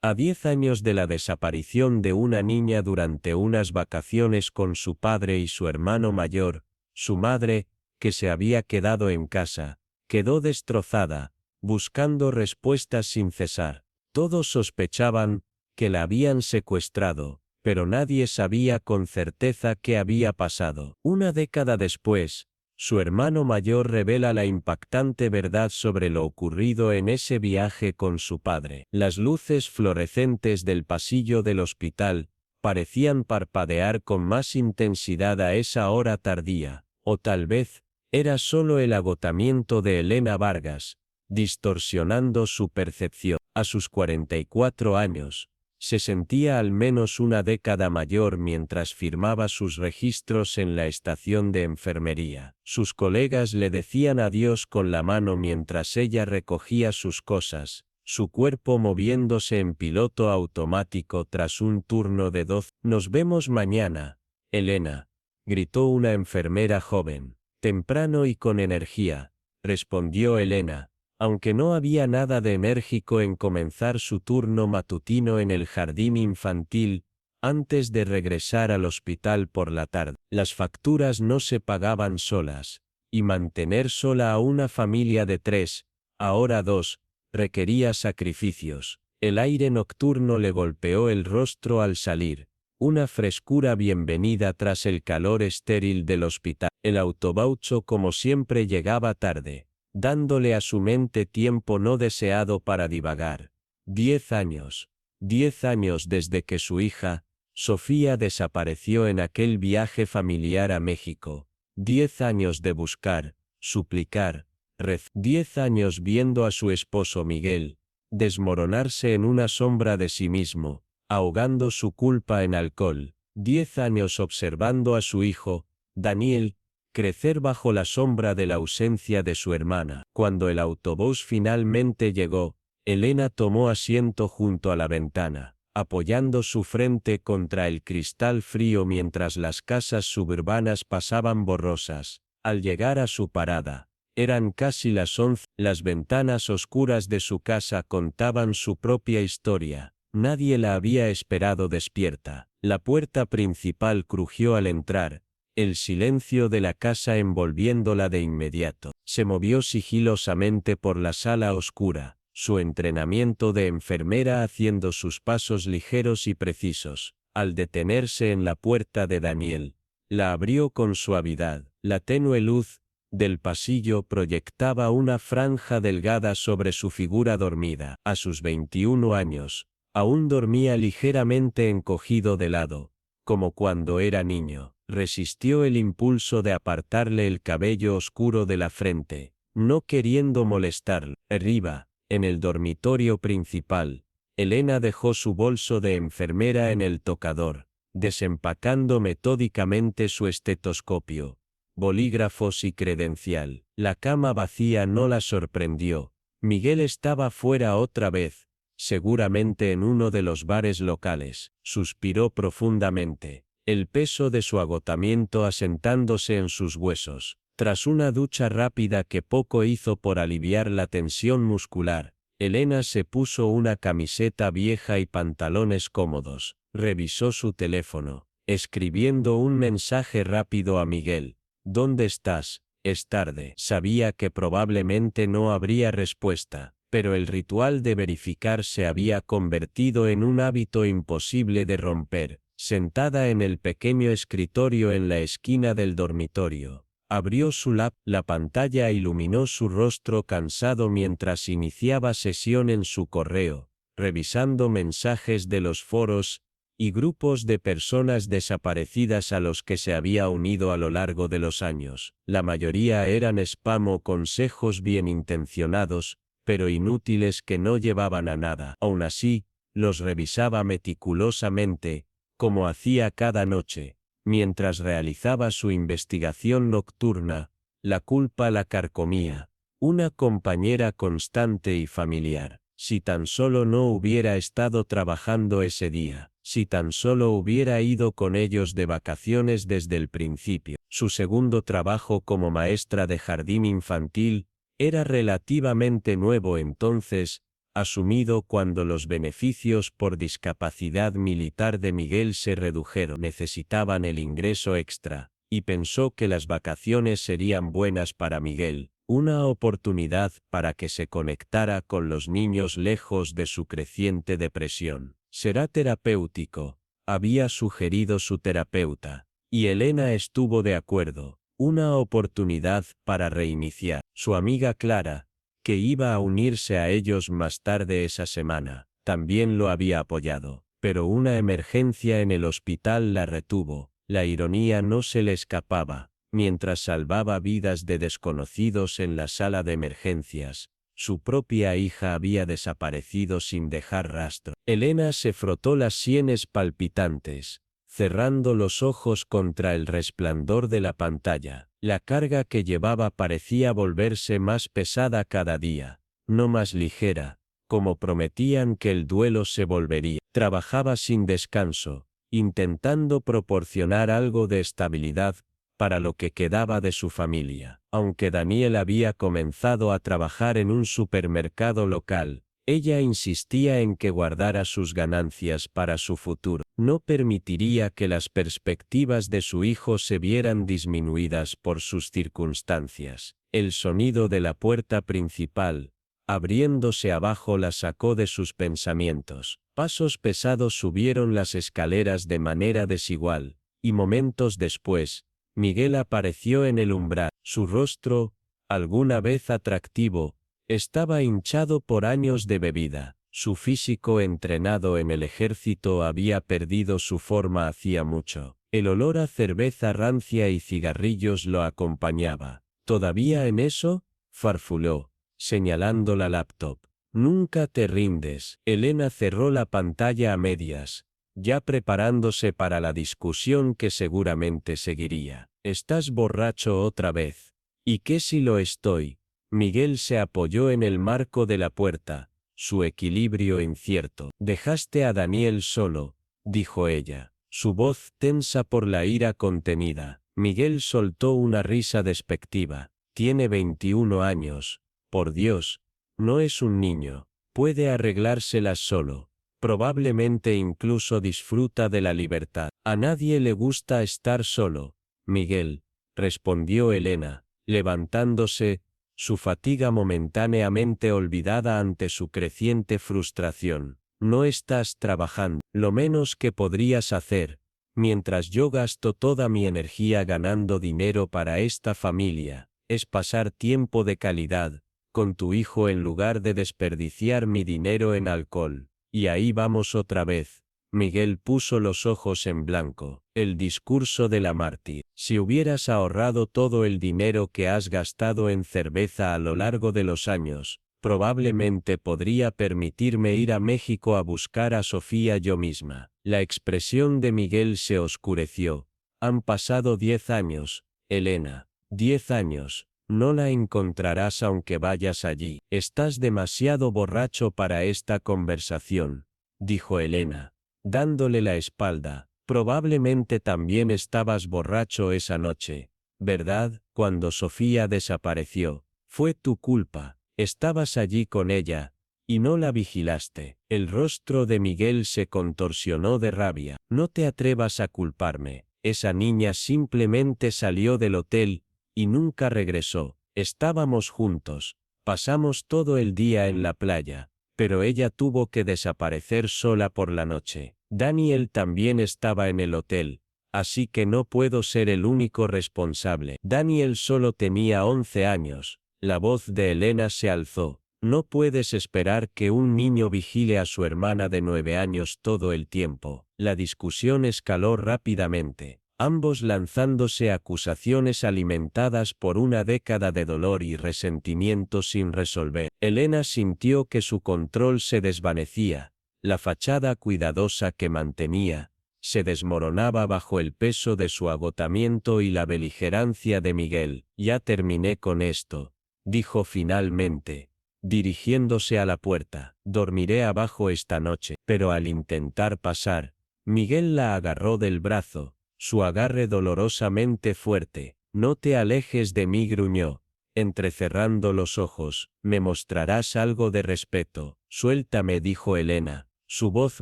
A 10 años de la desaparición de una niña durante unas vacaciones con su padre y su hermano mayor, su madre, que se había quedado en casa, quedó destrozada, buscando respuestas sin cesar. Todos sospechaban que la habían secuestrado, pero nadie sabía con certeza qué había pasado. Una década después, su hermano mayor revela la impactante verdad sobre lo ocurrido en ese viaje con su padre. Las luces fluorescentes del pasillo del hospital parecían parpadear con más intensidad a esa hora tardía, o tal vez era solo el agotamiento de Elena Vargas, distorsionando su percepción. A sus 44 años, se sentía al menos una década mayor mientras firmaba sus registros en la estación de enfermería. Sus colegas le decían adiós con la mano mientras ella recogía sus cosas, su cuerpo moviéndose en piloto automático tras un turno de 12. «Nos vemos mañana, Elena», gritó una enfermera joven. «Temprano y con energía», respondió Elena, aunque no había nada de enérgico en comenzar su turno matutino en el jardín infantil, antes de regresar al hospital por la tarde. Las facturas no se pagaban solas, y mantener sola a una familia de 3, ahora 2, requería sacrificios. El aire nocturno le golpeó el rostro al salir, una frescura bienvenida tras el calor estéril del hospital. El autobaucho como siempre llegaba tarde, dándole a su mente tiempo no deseado para divagar. 10 años. 10 años desde que su hija, Sofía, desapareció en aquel viaje familiar a México. 10 años de buscar, suplicar, rezar. 10 años viendo a su esposo Miguel desmoronarse en una sombra de sí mismo, ahogando su culpa en alcohol. 10 años observando a su hijo, Daniel, crecer bajo la sombra de la ausencia de su hermana. Cuando el autobús finalmente llegó, Elena tomó asiento junto a la ventana, apoyando su frente contra el cristal frío mientras las casas suburbanas pasaban borrosas. Al llegar a su parada, eran casi las 11. Las ventanas oscuras de su casa contaban su propia historia. Nadie la había esperado despierta. La puerta principal crujió al entrar, el silencio de la casa envolviéndola de inmediato. Se movió sigilosamente por la sala oscura, su entrenamiento de enfermera haciendo sus pasos ligeros y precisos. Al detenerse en la puerta de Daniel, la abrió con suavidad. La tenue luz del pasillo proyectaba una franja delgada sobre su figura dormida. A sus 21 años, aún dormía ligeramente encogido de lado, como cuando era niño. Resistió el impulso de apartarle el cabello oscuro de la frente, no queriendo molestarlo. Arriba, en el dormitorio principal, Elena dejó su bolso de enfermera en el tocador, desempacando metódicamente su estetoscopio, bolígrafos y credencial. La cama vacía no la sorprendió. Miguel estaba fuera otra vez, seguramente en uno de los bares locales. Suspiró profundamente, el peso de su agotamiento asentándose en sus huesos. Tras una ducha rápida que poco hizo por aliviar la tensión muscular, Elena se puso una camiseta vieja y pantalones cómodos. Revisó su teléfono, escribiendo un mensaje rápido a Miguel. «¿Dónde estás? Es tarde». Sabía que probablemente no habría respuesta, pero el ritual de verificar se había convertido en un hábito imposible de romper. Sentada en el pequeño escritorio en la esquina del dormitorio, abrió su laptop. La pantalla iluminó su rostro cansado mientras iniciaba sesión en su correo, revisando mensajes de los foros y grupos de personas desaparecidas a los que se había unido a lo largo de los años. La mayoría eran spam o consejos bien intencionados, pero inútiles que no llevaban a nada. Aún así, los revisaba meticulosamente, como hacía cada noche, mientras realizaba su investigación nocturna. La culpa la carcomía, una compañera constante y familiar. Si tan solo no hubiera estado trabajando ese día, si tan solo hubiera ido con ellos de vacaciones desde el principio. Su segundo trabajo como maestra de jardín infantil era relativamente nuevo entonces, asumido cuando los beneficios por discapacidad militar de Miguel se redujeron. Necesitaban el ingreso extra, y pensó que las vacaciones serían buenas para Miguel, una oportunidad para que se conectara con los niños lejos de su creciente depresión. Será terapéutico, había sugerido su terapeuta, y Elena estuvo de acuerdo. Una oportunidad para reiniciar. Su amiga Clara, que iba a unirse a ellos más tarde esa semana, también lo había apoyado, pero una emergencia en el hospital la retuvo. La ironía no se le escapaba. Mientras salvaba vidas de desconocidos en la sala de emergencias, su propia hija había desaparecido sin dejar rastro. Elena se frotó las sienes palpitantes, cerrando los ojos contra el resplandor de la pantalla. La carga que llevaba parecía volverse más pesada cada día, no más ligera, como prometían que el duelo se volvería. Trabajaba sin descanso, intentando proporcionar algo de estabilidad para lo que quedaba de su familia. Aunque Daniel había comenzado a trabajar en un supermercado local, ella insistía en que guardara sus ganancias para su futuro. No permitiría que las perspectivas de su hijo se vieran disminuidas por sus circunstancias. El sonido de la puerta principal, abriéndose abajo, la sacó de sus pensamientos. Pasos pesados subieron las escaleras de manera desigual, y momentos después, Miguel apareció en el umbral. Su rostro, alguna vez atractivo, estaba hinchado por años de bebida. Su físico entrenado en el ejército había perdido su forma hacía mucho. El olor a cerveza rancia y cigarrillos lo acompañaba. ¿Todavía en eso?, farfulló, señalando la laptop. Nunca te rindes. Elena cerró la pantalla a medias, ya preparándose para la discusión que seguramente seguiría. ¿Estás borracho otra vez? ¿Y qué si lo estoy? Miguel se apoyó en el marco de la puerta, su equilibrio incierto. Dejaste a Daniel solo, dijo ella, su voz tensa por la ira contenida. Miguel soltó una risa despectiva. Tiene 21 años, por Dios, no es un niño, puede arreglárselas solo. Probablemente incluso disfruta de la libertad. A nadie le gusta estar solo, Miguel, respondió Elena, levantándose, su fatiga momentáneamente olvidada ante su creciente frustración. No estás trabajando. Lo menos que podrías hacer, mientras yo gasto toda mi energía ganando dinero para esta familia, es pasar tiempo de calidad con tu hijo en lugar de desperdiciar mi dinero en alcohol. Y ahí vamos otra vez. Miguel puso los ojos en blanco. El discurso de la mártir. Si hubieras ahorrado todo el dinero que has gastado en cerveza a lo largo de los años, probablemente podría permitirme ir a México a buscar a Sofía yo misma. La expresión de Miguel se oscureció. Han pasado 10 años, Elena. 10 años. No la encontrarás aunque vayas allí. Estás demasiado borracho para esta conversación, dijo Elena, dándole la espalda. Probablemente también estabas borracho esa noche, ¿verdad? Cuando Sofía desapareció. Fue tu culpa. Estabas allí con ella, y no la vigilaste. El rostro de Miguel se contorsionó de rabia. No te atrevas a culparme. Esa niña simplemente salió del hotel y nunca regresó. Estábamos juntos, pasamos todo el día en la playa, pero ella tuvo que desaparecer sola por la noche. Daniel también estaba en el hotel, así que no puedo ser el único responsable. Daniel solo tenía 11 años. La voz de Elena se alzó. No puedes esperar que un niño vigile a su hermana de 9 años todo el tiempo. La discusión escaló rápidamente, ambos lanzándose acusaciones alimentadas por una década de dolor y resentimiento sin resolver. Elena sintió que su control se desvanecía, la fachada cuidadosa que mantenía se desmoronaba bajo el peso de su agotamiento y la beligerancia de Miguel. Ya terminé con esto, dijo finalmente, dirigiéndose a la puerta. Dormiré abajo esta noche. Pero al intentar pasar, Miguel la agarró del brazo, su agarre dolorosamente fuerte. No te alejes de mí, gruñó. entrecerrando los ojos. «Me mostrarás algo de respeto». «Suéltame», dijo Elena, su voz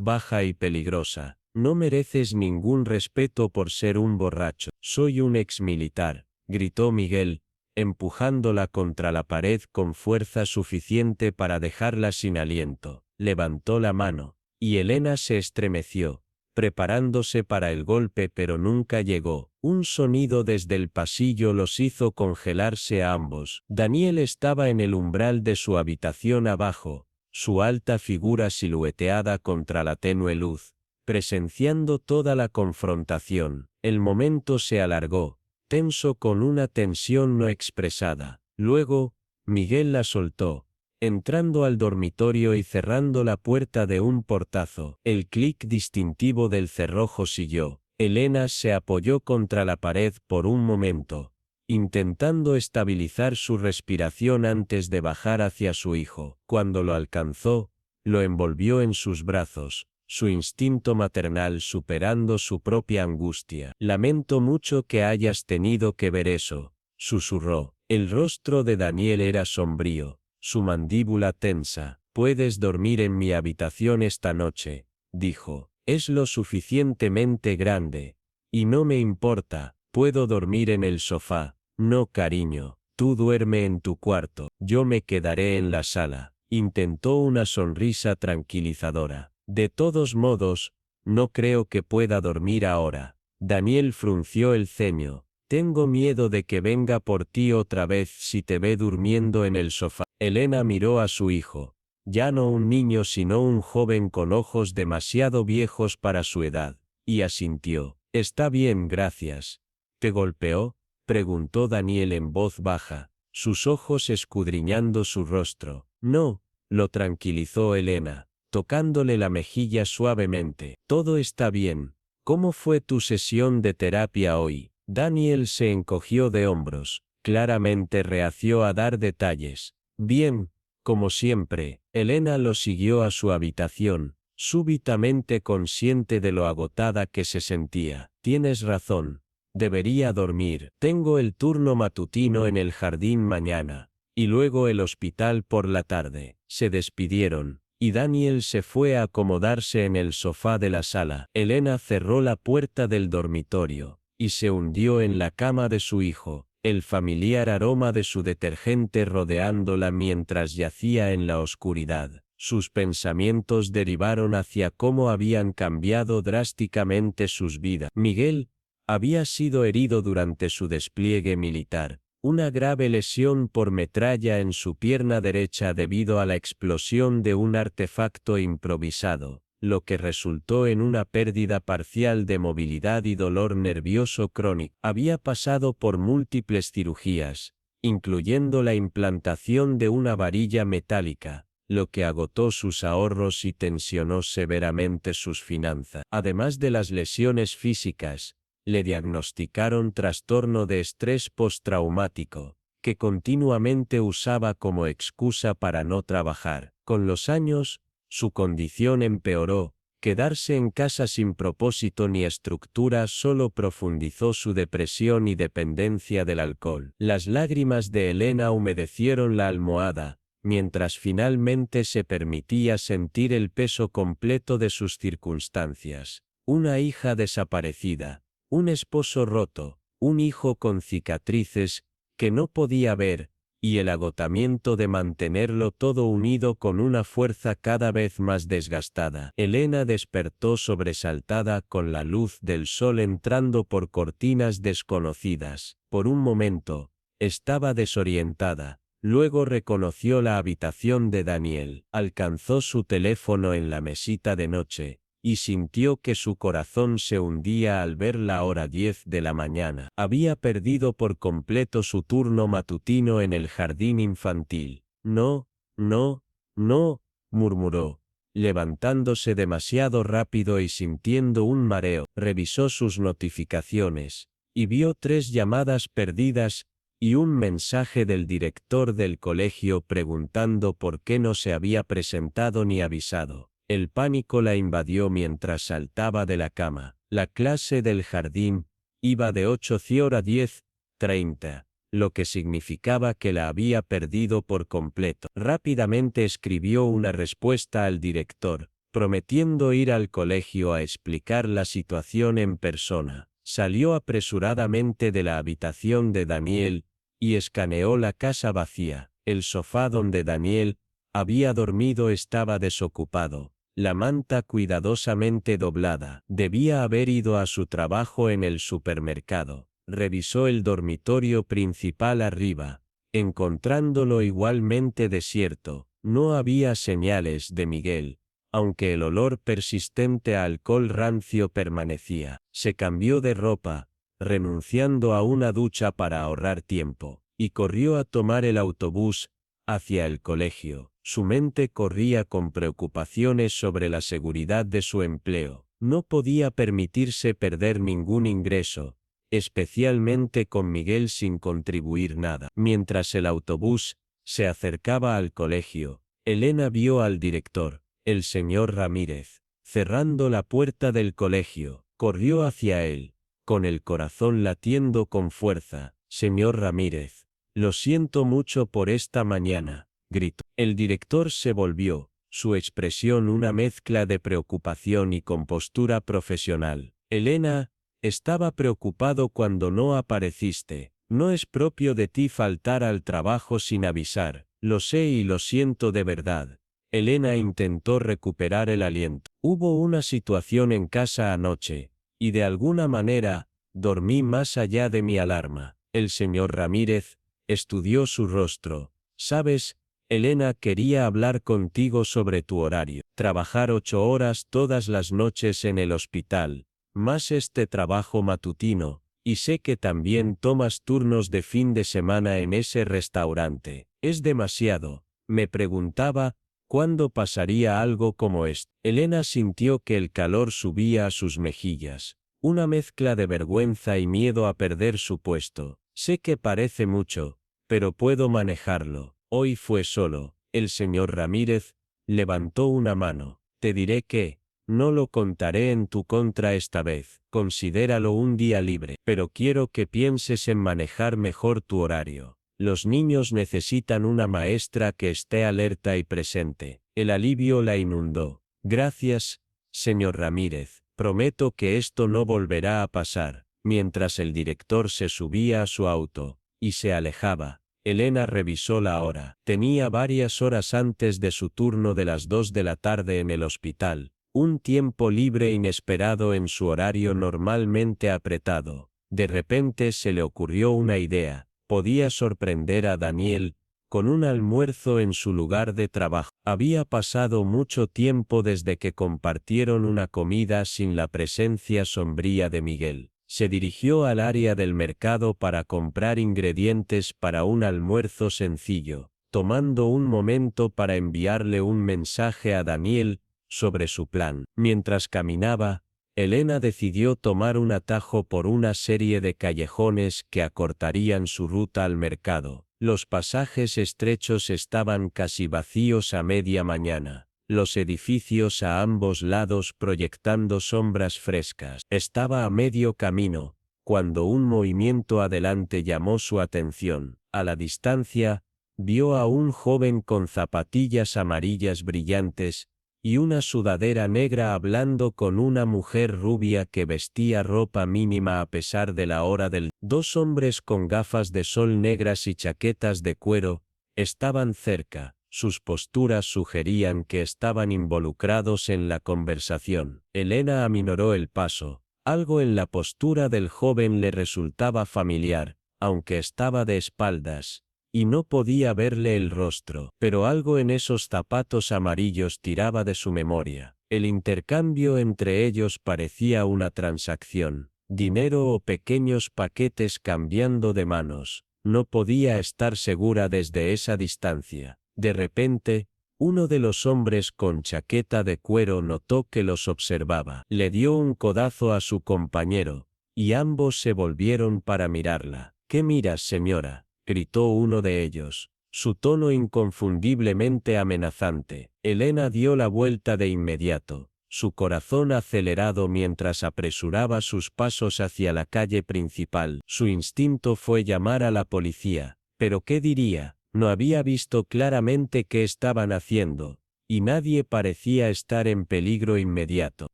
baja y peligrosa. «No mereces ningún respeto por ser un borracho». «Soy un exmilitar», gritó Miguel, empujándola contra la pared con fuerza suficiente para dejarla sin aliento. Levantó la mano, y Elena se estremeció, preparándose para el golpe, pero nunca llegó. Un sonido desde el pasillo los hizo congelarse a ambos. Daniel estaba en el umbral de su habitación abajo, su alta figura silueteada contra la tenue luz, presenciando toda la confrontación. El momento se alargó, tenso con una tensión no expresada. Luego, Miguel la soltó, entrando al dormitorio y cerrando la puerta de un portazo. El clic distintivo del cerrojo siguió. Elena se apoyó contra la pared por un momento, intentando estabilizar su respiración antes de bajar hacia su hijo. Cuando lo alcanzó, lo envolvió en sus brazos, su instinto maternal superando su propia angustia. «Lamento mucho que hayas tenido que ver eso», susurró. El rostro de Daniel era sombrío, su mandíbula tensa. «Puedes dormir en mi habitación esta noche», dijo. «Es lo suficientemente grande. Y no me importa, puedo dormir en el sofá». «No, cariño, tú duerme en tu cuarto, yo me quedaré en la sala». Intentó una sonrisa tranquilizadora. «De todos modos, no creo que pueda dormir ahora». Daniel frunció el ceño. «Tengo miedo de que venga por ti otra vez si te ve durmiendo en el sofá». Elena miró a su hijo, ya no un niño sino un joven con ojos demasiado viejos para su edad, y asintió. «Está bien, gracias». «¿Te golpeó?», preguntó Daniel en voz baja, sus ojos escudriñando su rostro. «No», lo tranquilizó Elena, tocándole la mejilla suavemente. «Todo está bien. ¿Cómo fue tu sesión de terapia hoy?». Daniel se encogió de hombros, claramente reació a dar detalles. «Bien, como siempre». Elena lo siguió a su habitación, súbitamente consciente de lo agotada que se sentía. «Tienes razón. Debería dormir. Tengo el turno matutino en el jardín mañana, y luego el hospital por la tarde». Se despidieron, y Daniel se fue a acomodarse en el sofá de la sala. Elena cerró la puerta del dormitorio, y se hundió en la cama de su hijo, el familiar aroma de su detergente rodeándola mientras yacía en la oscuridad. Sus pensamientos derivaron hacia cómo habían cambiado drásticamente sus vidas. Miguel había sido herido durante su despliegue militar, una grave lesión por metralla en su pierna derecha debido a la explosión de un artefacto improvisado, lo que resultó en una pérdida parcial de movilidad y dolor nervioso crónico. Había pasado por múltiples cirugías, incluyendo la implantación de una varilla metálica, lo que agotó sus ahorros y tensionó severamente sus finanzas. Además de las lesiones físicas, le diagnosticaron trastorno de estrés postraumático, que continuamente usaba como excusa para no trabajar. Con los años, su condición empeoró. Quedarse en casa sin propósito ni estructura solo profundizó su depresión y dependencia del alcohol. Las lágrimas de Elena humedecieron la almohada, mientras finalmente se permitía sentir el peso completo de sus circunstancias. Una hija desaparecida, un esposo roto, un hijo con cicatrices que no podía ver, y el agotamiento de mantenerlo todo unido con una fuerza cada vez más desgastada. Elena despertó sobresaltada con la luz del sol entrando por cortinas desconocidas. Por un momento, estaba desorientada. Luego reconoció la habitación de Daniel. Alcanzó su teléfono en la mesita de noche, y sintió que su corazón se hundía al ver la hora 10 de la mañana. Había perdido por completo su turno matutino en el jardín infantil. «No, no, no», murmuró, levantándose demasiado rápido y sintiendo un mareo. Revisó sus notificaciones, y vio 3 llamadas perdidas, y un mensaje del director del colegio preguntando por qué no se había presentado ni avisado. El pánico la invadió mientras saltaba de la cama. La clase del jardín iba de 8:00 a 10:30, lo que significaba que la había perdido por completo. Rápidamente escribió una respuesta al director, prometiendo ir al colegio a explicar la situación en persona. Salió apresuradamente de la habitación de Daniel y escaneó la casa vacía. El sofá donde Daniel había dormido estaba desocupado, la manta cuidadosamente doblada. Debía haber ido a su trabajo en el supermercado. Revisó el dormitorio principal arriba, encontrándolo igualmente desierto. No había señales de Miguel, aunque el olor persistente a alcohol rancio permanecía. Se cambió de ropa, renunciando a una ducha para ahorrar tiempo, y corrió a tomar el autobús hacia el colegio. Su mente corría con preocupaciones sobre la seguridad de su empleo. No podía permitirse perder ningún ingreso, especialmente con Miguel sin contribuir nada. Mientras el autobús se acercaba al colegio, Elena vio al director, el señor Ramírez, cerrando la puerta del colegio. Corrió hacia él, con el corazón latiendo con fuerza. «Señor Ramírez, lo siento mucho por esta mañana», gritó. El director se volvió, su expresión una mezcla de preocupación y compostura profesional. «Elena, estaba preocupado cuando no apareciste. No es propio de ti faltar al trabajo sin avisar. Lo sé y lo siento de verdad». Elena intentó recuperar el aliento. «Hubo una situación en casa anoche, y de alguna manera, dormí más allá de mi alarma». El señor Ramírez estudió su rostro. «Sabes, Elena quería hablar contigo sobre tu horario. Trabajar 8 horas todas las noches en el hospital, más este trabajo matutino, y sé que también tomas turnos de fin de semana en ese restaurante. Es demasiado». Me preguntaba, ¿cuándo pasaría algo como esto? Elena sintió que el calor subía a sus mejillas, una mezcla de vergüenza y miedo a perder su puesto. «Sé que parece mucho, pero puedo manejarlo. Hoy fue solo». El señor Ramírez levantó una mano. «Te diré que no lo contaré en tu contra esta vez. Considéralo un día libre. Pero quiero que pienses en manejar mejor tu horario. Los niños necesitan una maestra que esté alerta y presente». El alivio la inundó. «Gracias, señor Ramírez. Prometo que esto no volverá a pasar». Mientras el director se subía a su auto y se alejaba, Elena revisó la hora. Tenía varias horas antes de su turno de las 2 de la tarde en el hospital, un tiempo libre inesperado en su horario normalmente apretado. De repente se le ocurrió una idea. Podía sorprender a Daniel con un almuerzo en su lugar de trabajo. Había pasado mucho tiempo desde que compartieron una comida sin la presencia sombría de Miguel. Se dirigió al área del mercado para comprar ingredientes para un almuerzo sencillo, tomando un momento para enviarle un mensaje a Daniel sobre su plan. Mientras caminaba, Elena decidió tomar un atajo por una serie de callejones que acortarían su ruta al mercado. Los pasajes estrechos estaban casi vacíos a media mañana, los edificios a ambos lados proyectando sombras frescas. Estaba a medio camino, cuando un movimiento adelante llamó su atención. A la distancia, vio a un joven con zapatillas amarillas brillantes y una sudadera negra hablando con una mujer rubia que vestía ropa mínima a pesar de la hora del... Dos hombres con gafas de sol negras y chaquetas de cuero estaban cerca. Sus posturas sugerían que estaban involucrados en la conversación. Elena aminoró el paso. Algo en la postura del joven le resultaba familiar, aunque estaba de espaldas, y no podía verle el rostro, pero algo en esos zapatos amarillos tiraba de su memoria. El intercambio entre ellos parecía una transacción, dinero o pequeños paquetes cambiando de manos. No podía estar segura desde esa distancia. De repente, uno de los hombres con chaqueta de cuero notó que los observaba. Le dio un codazo a su compañero, y ambos se volvieron para mirarla. «¿Qué miras, señora?», gritó uno de ellos, su tono inconfundiblemente amenazante. Elena dio la vuelta de inmediato. su corazón acelerado mientras apresuraba sus pasos hacia la calle principal. Su instinto fue llamar a la policía. ¿Pero qué diría? No había visto claramente qué estaban haciendo, y nadie parecía estar en peligro inmediato.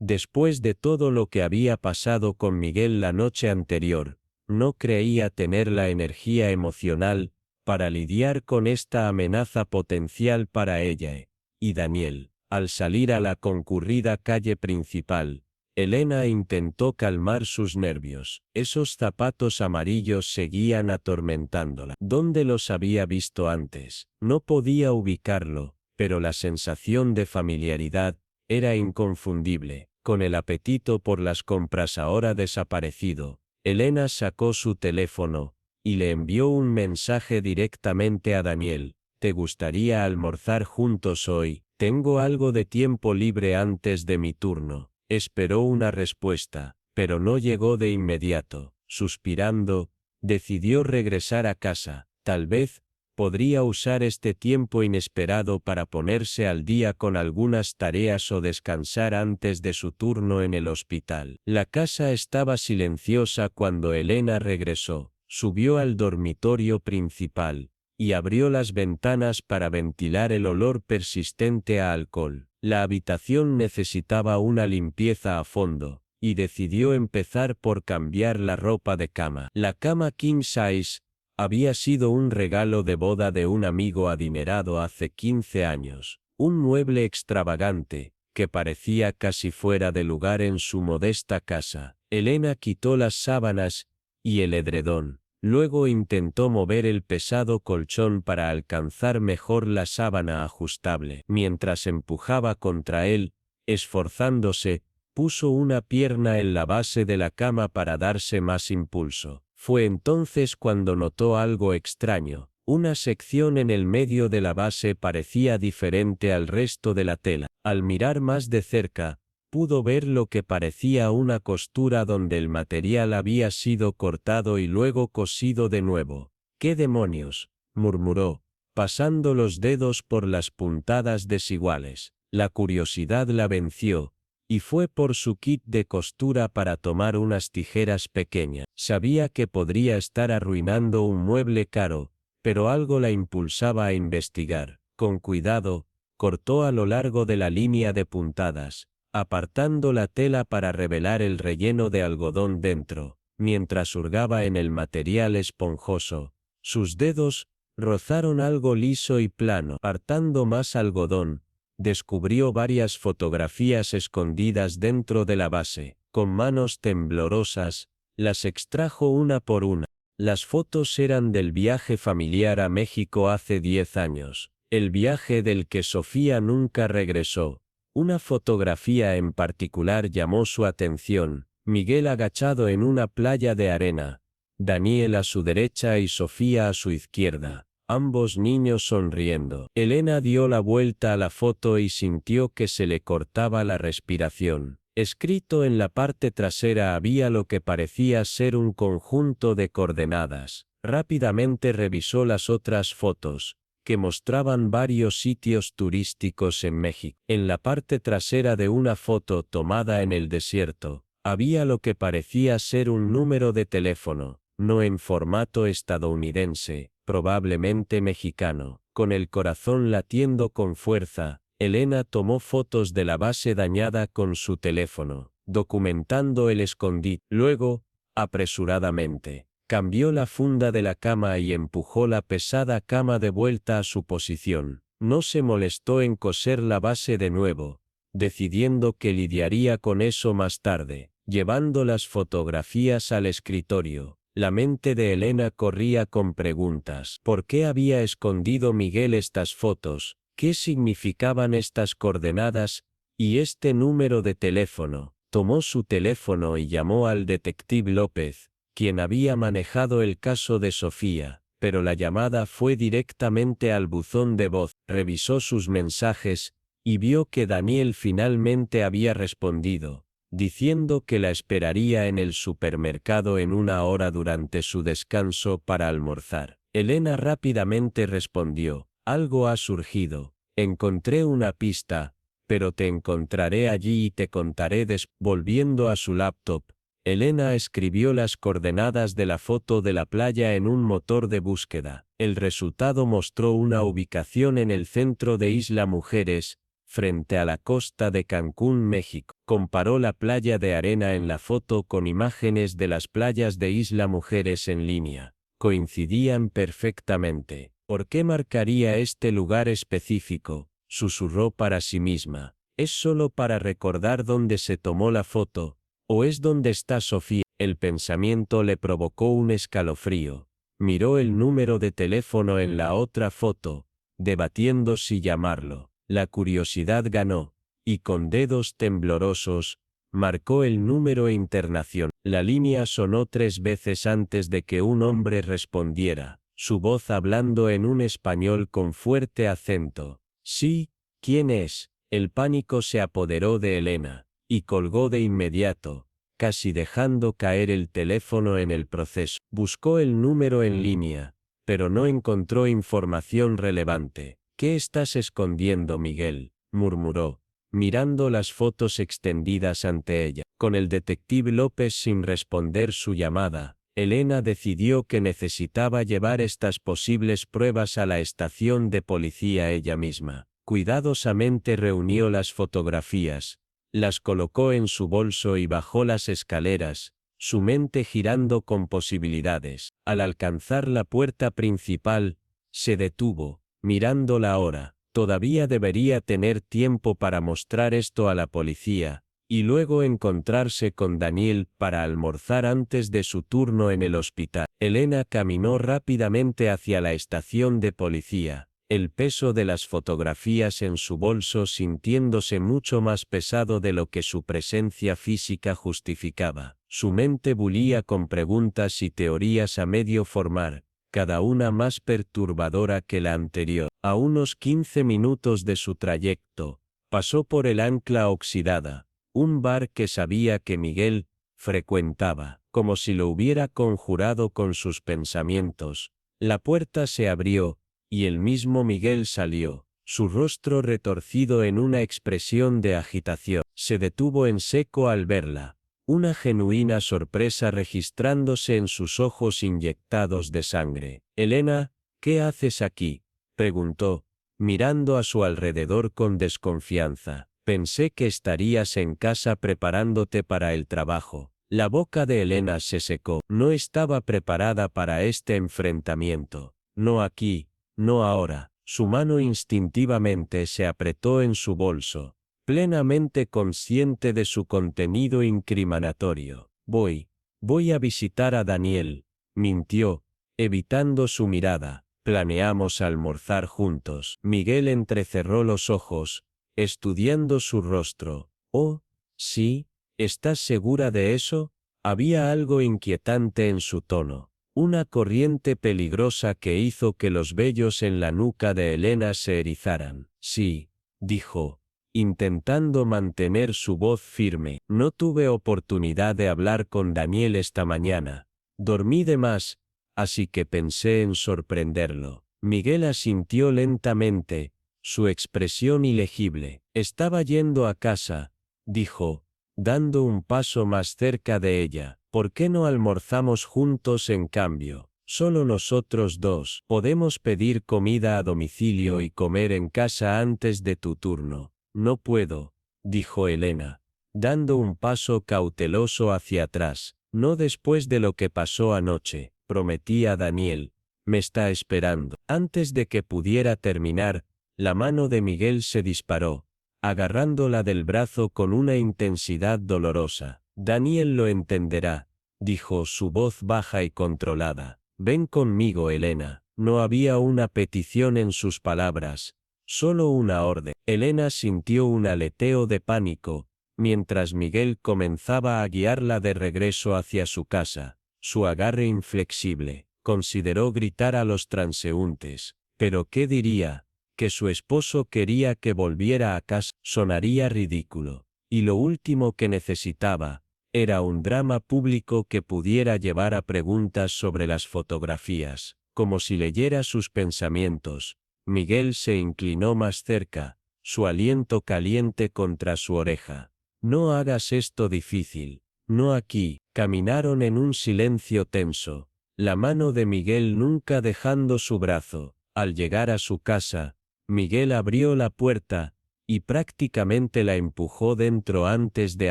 Después de todo lo que había pasado con Miguel la noche anterior, no creía tener la energía emocional para lidiar con esta amenaza potencial para ella y Daniel. Al salir a la concurrida calle principal, Elena intentó calmar sus nervios. Esos zapatos amarillos seguían atormentándola. ¿Dónde los había visto antes? No podía ubicarlo, pero la sensación de familiaridad era inconfundible. Con el apetito por las compras ahora desaparecido, Elena sacó su teléfono y le envió un mensaje directamente a Daniel. ¿Te gustaría almorzar juntos hoy? Tengo algo de tiempo libre antes de mi turno. Esperó una respuesta, pero no llegó de inmediato. Suspirando, decidió regresar a casa. Tal vez podría usar este tiempo inesperado para ponerse al día con algunas tareas o descansar antes de su turno en el hospital. La casa estaba silenciosa cuando Elena regresó. Subió al dormitorio principal y abrió las ventanas para ventilar el olor persistente a alcohol. La habitación necesitaba una limpieza a fondo, y decidió empezar por cambiar la ropa de cama. La cama king size había sido un regalo de boda de un amigo adinerado hace 15 años, un mueble extravagante, que parecía casi fuera de lugar en su modesta casa. Elena quitó las sábanas y el edredón. Luego intentó mover el pesado colchón para alcanzar mejor la sábana ajustable. Mientras empujaba contra él, esforzándose, puso una pierna en la base de la cama para darse más impulso. Fue entonces cuando notó algo extraño. Una sección en el medio de la base parecía diferente al resto de la tela. Al mirar más de cerca, pudo ver lo que parecía una costura donde el material había sido cortado y luego cosido de nuevo. «¿Qué demonios?», murmuró, pasando los dedos por las puntadas desiguales. La curiosidad la venció, y fue por su kit de costura para tomar unas tijeras pequeñas. Sabía que podría estar arruinando un mueble caro, pero algo la impulsaba a investigar. Con cuidado, cortó a lo largo de la línea de puntadas, apartando la tela para revelar el relleno de algodón dentro. Mientras hurgaba en el material esponjoso, sus dedos rozaron algo liso y plano. Apartando más algodón, descubrió varias fotografías escondidas dentro de la base. Con manos temblorosas, las extrajo una por una. Las fotos eran del viaje familiar a México hace 10 años, el viaje del que Sofía nunca regresó. Una fotografía en particular llamó su atención: Miguel agachado en una playa de arena, Daniel a su derecha y Sofía a su izquierda, ambos niños sonriendo. Elena dio la vuelta a la foto y sintió que se le cortaba la respiración. Escrito en la parte trasera había lo que parecía ser un conjunto de coordenadas. Rápidamente revisó las otras fotos, que mostraban varios sitios turísticos en México. En la parte trasera de una foto tomada en el desierto, había lo que parecía ser un número de teléfono, no en formato estadounidense, probablemente mexicano. Con el corazón latiendo con fuerza, Elena tomó fotos de la base dañada con su teléfono, documentando el escondite. Luego, apresuradamente, cambió la funda de la cama y empujó la pesada cama de vuelta a su posición. No se molestó en coser la base de nuevo, decidiendo que lidiaría con eso más tarde. Llevando las fotografías al escritorio, la mente de Elena corría con preguntas. ¿Por qué había escondido Miguel estas fotos? ¿Qué significaban estas coordenadas y este número de teléfono? Tomó su teléfono y llamó al detective López, quien había manejado el caso de Sofía, pero la llamada fue directamente al buzón de voz. Revisó sus mensajes y vio que Daniel finalmente había respondido, diciendo que la esperaría en el supermercado en una hora durante su descanso para almorzar. Elena rápidamente respondió: «Algo ha surgido. Encontré una pista, pero te encontraré allí y te contaré Volviendo a su laptop, Elena escribió las coordenadas de la foto de la playa en un motor de búsqueda. El resultado mostró una ubicación en el centro de Isla Mujeres, frente a la costa de Cancún, México. Comparó la playa de arena en la foto con imágenes de las playas de Isla Mujeres en línea. Coincidían perfectamente. ¿Por qué marcaría este lugar específico?, susurró para sí misma. ¿Es solo para recordar dónde se tomó la foto? ¿O es donde está Sofía? El pensamiento le provocó un escalofrío. Miró el número de teléfono en la otra foto, debatiendo si llamarlo. La curiosidad ganó, y con dedos temblorosos, marcó el número internacional. La línea sonó 3 veces antes de que un hombre respondiera, su voz hablando en un español con fuerte acento. Sí, ¿quién es? El pánico se apoderó de Elena, y colgó de inmediato, casi dejando caer el teléfono en el proceso. Buscó el número en línea, pero no encontró información relevante. ¿Qué estás escondiendo, Miguel?, murmuró, mirando las fotos extendidas ante ella. Con el detective López sin responder su llamada, Elena decidió que necesitaba llevar estas posibles pruebas a la estación de policía ella misma. Cuidadosamente reunió las fotografías, las colocó en su bolso y bajó las escaleras, su mente girando con posibilidades. Al alcanzar la puerta principal, se detuvo, mirando la hora. Todavía debería tener tiempo para mostrar esto a la policía, y luego encontrarse con Daniel para almorzar antes de su turno en el hospital. Elena caminó rápidamente hacia la estación de policía, el peso de las fotografías en su bolso sintiéndose mucho más pesado de lo que su presencia física justificaba. Su mente bullía con preguntas y teorías a medio formar, cada una más perturbadora que la anterior. A unos 15 minutos de su trayecto, pasó por el Ancla Oxidada, un bar que sabía que Miguel frecuentaba. Como si lo hubiera conjurado con sus pensamientos, la puerta se abrió, y el mismo Miguel salió, su rostro retorcido en una expresión de agitación. Se detuvo en seco al verla, una genuina sorpresa registrándose en sus ojos inyectados de sangre. «Elena, ¿qué haces aquí?», preguntó, mirando a su alrededor con desconfianza. «Pensé que estarías en casa preparándote para el trabajo». La boca de Elena se secó. No estaba preparada para este enfrentamiento. No aquí, no ahora. Su mano instintivamente se apretó en su bolso, plenamente consciente de su contenido incriminatorio. Voy a visitar a Daniel», mintió, evitando su mirada. «Planeamos almorzar juntos». Miguel entrecerró los ojos, estudiando su rostro. «Oh, sí, ¿estás segura de eso?». Había algo inquietante en su tono, una corriente peligrosa que hizo que los vellos en la nuca de Elena se erizaran. «Sí», dijo, intentando mantener su voz firme. «No tuve oportunidad de hablar con Daniel esta mañana. Dormí de más, así que pensé en sorprenderlo». Miguel asintió lentamente, su expresión ilegible. «Estaba yendo a casa», dijo, dando un paso más cerca de ella. «¿Por qué no almorzamos juntos en cambio? Solo nosotros dos. Podemos pedir comida a domicilio y comer en casa antes de tu turno». «No puedo», dijo Elena, dando un paso cauteloso hacia atrás. «No después de lo que pasó anoche», prometía Daniel. «Me está esperando». Antes de que pudiera terminar, la mano de Miguel se disparó, agarrándola del brazo con una intensidad dolorosa. «Daniel lo entenderá», dijo su voz baja y controlada. «Ven conmigo, Elena». No había una petición en sus palabras, solo una orden. Elena sintió un aleteo de pánico, mientras Miguel comenzaba a guiarla de regreso hacia su casa. Su agarre inflexible. Consideró gritar a los transeúntes. ¿Pero qué diría? Que su esposo quería que volviera a casa. Sonaría ridículo. Y lo último que necesitaba era un drama público que pudiera llevar a preguntas sobre las fotografías. Como si leyera sus pensamientos, Miguel se inclinó más cerca, su aliento caliente contra su oreja. No hagas esto difícil. No aquí. Caminaron en un silencio tenso, la mano de Miguel nunca dejando su brazo. Al llegar a su casa, Miguel abrió la puerta, y prácticamente la empujó dentro antes de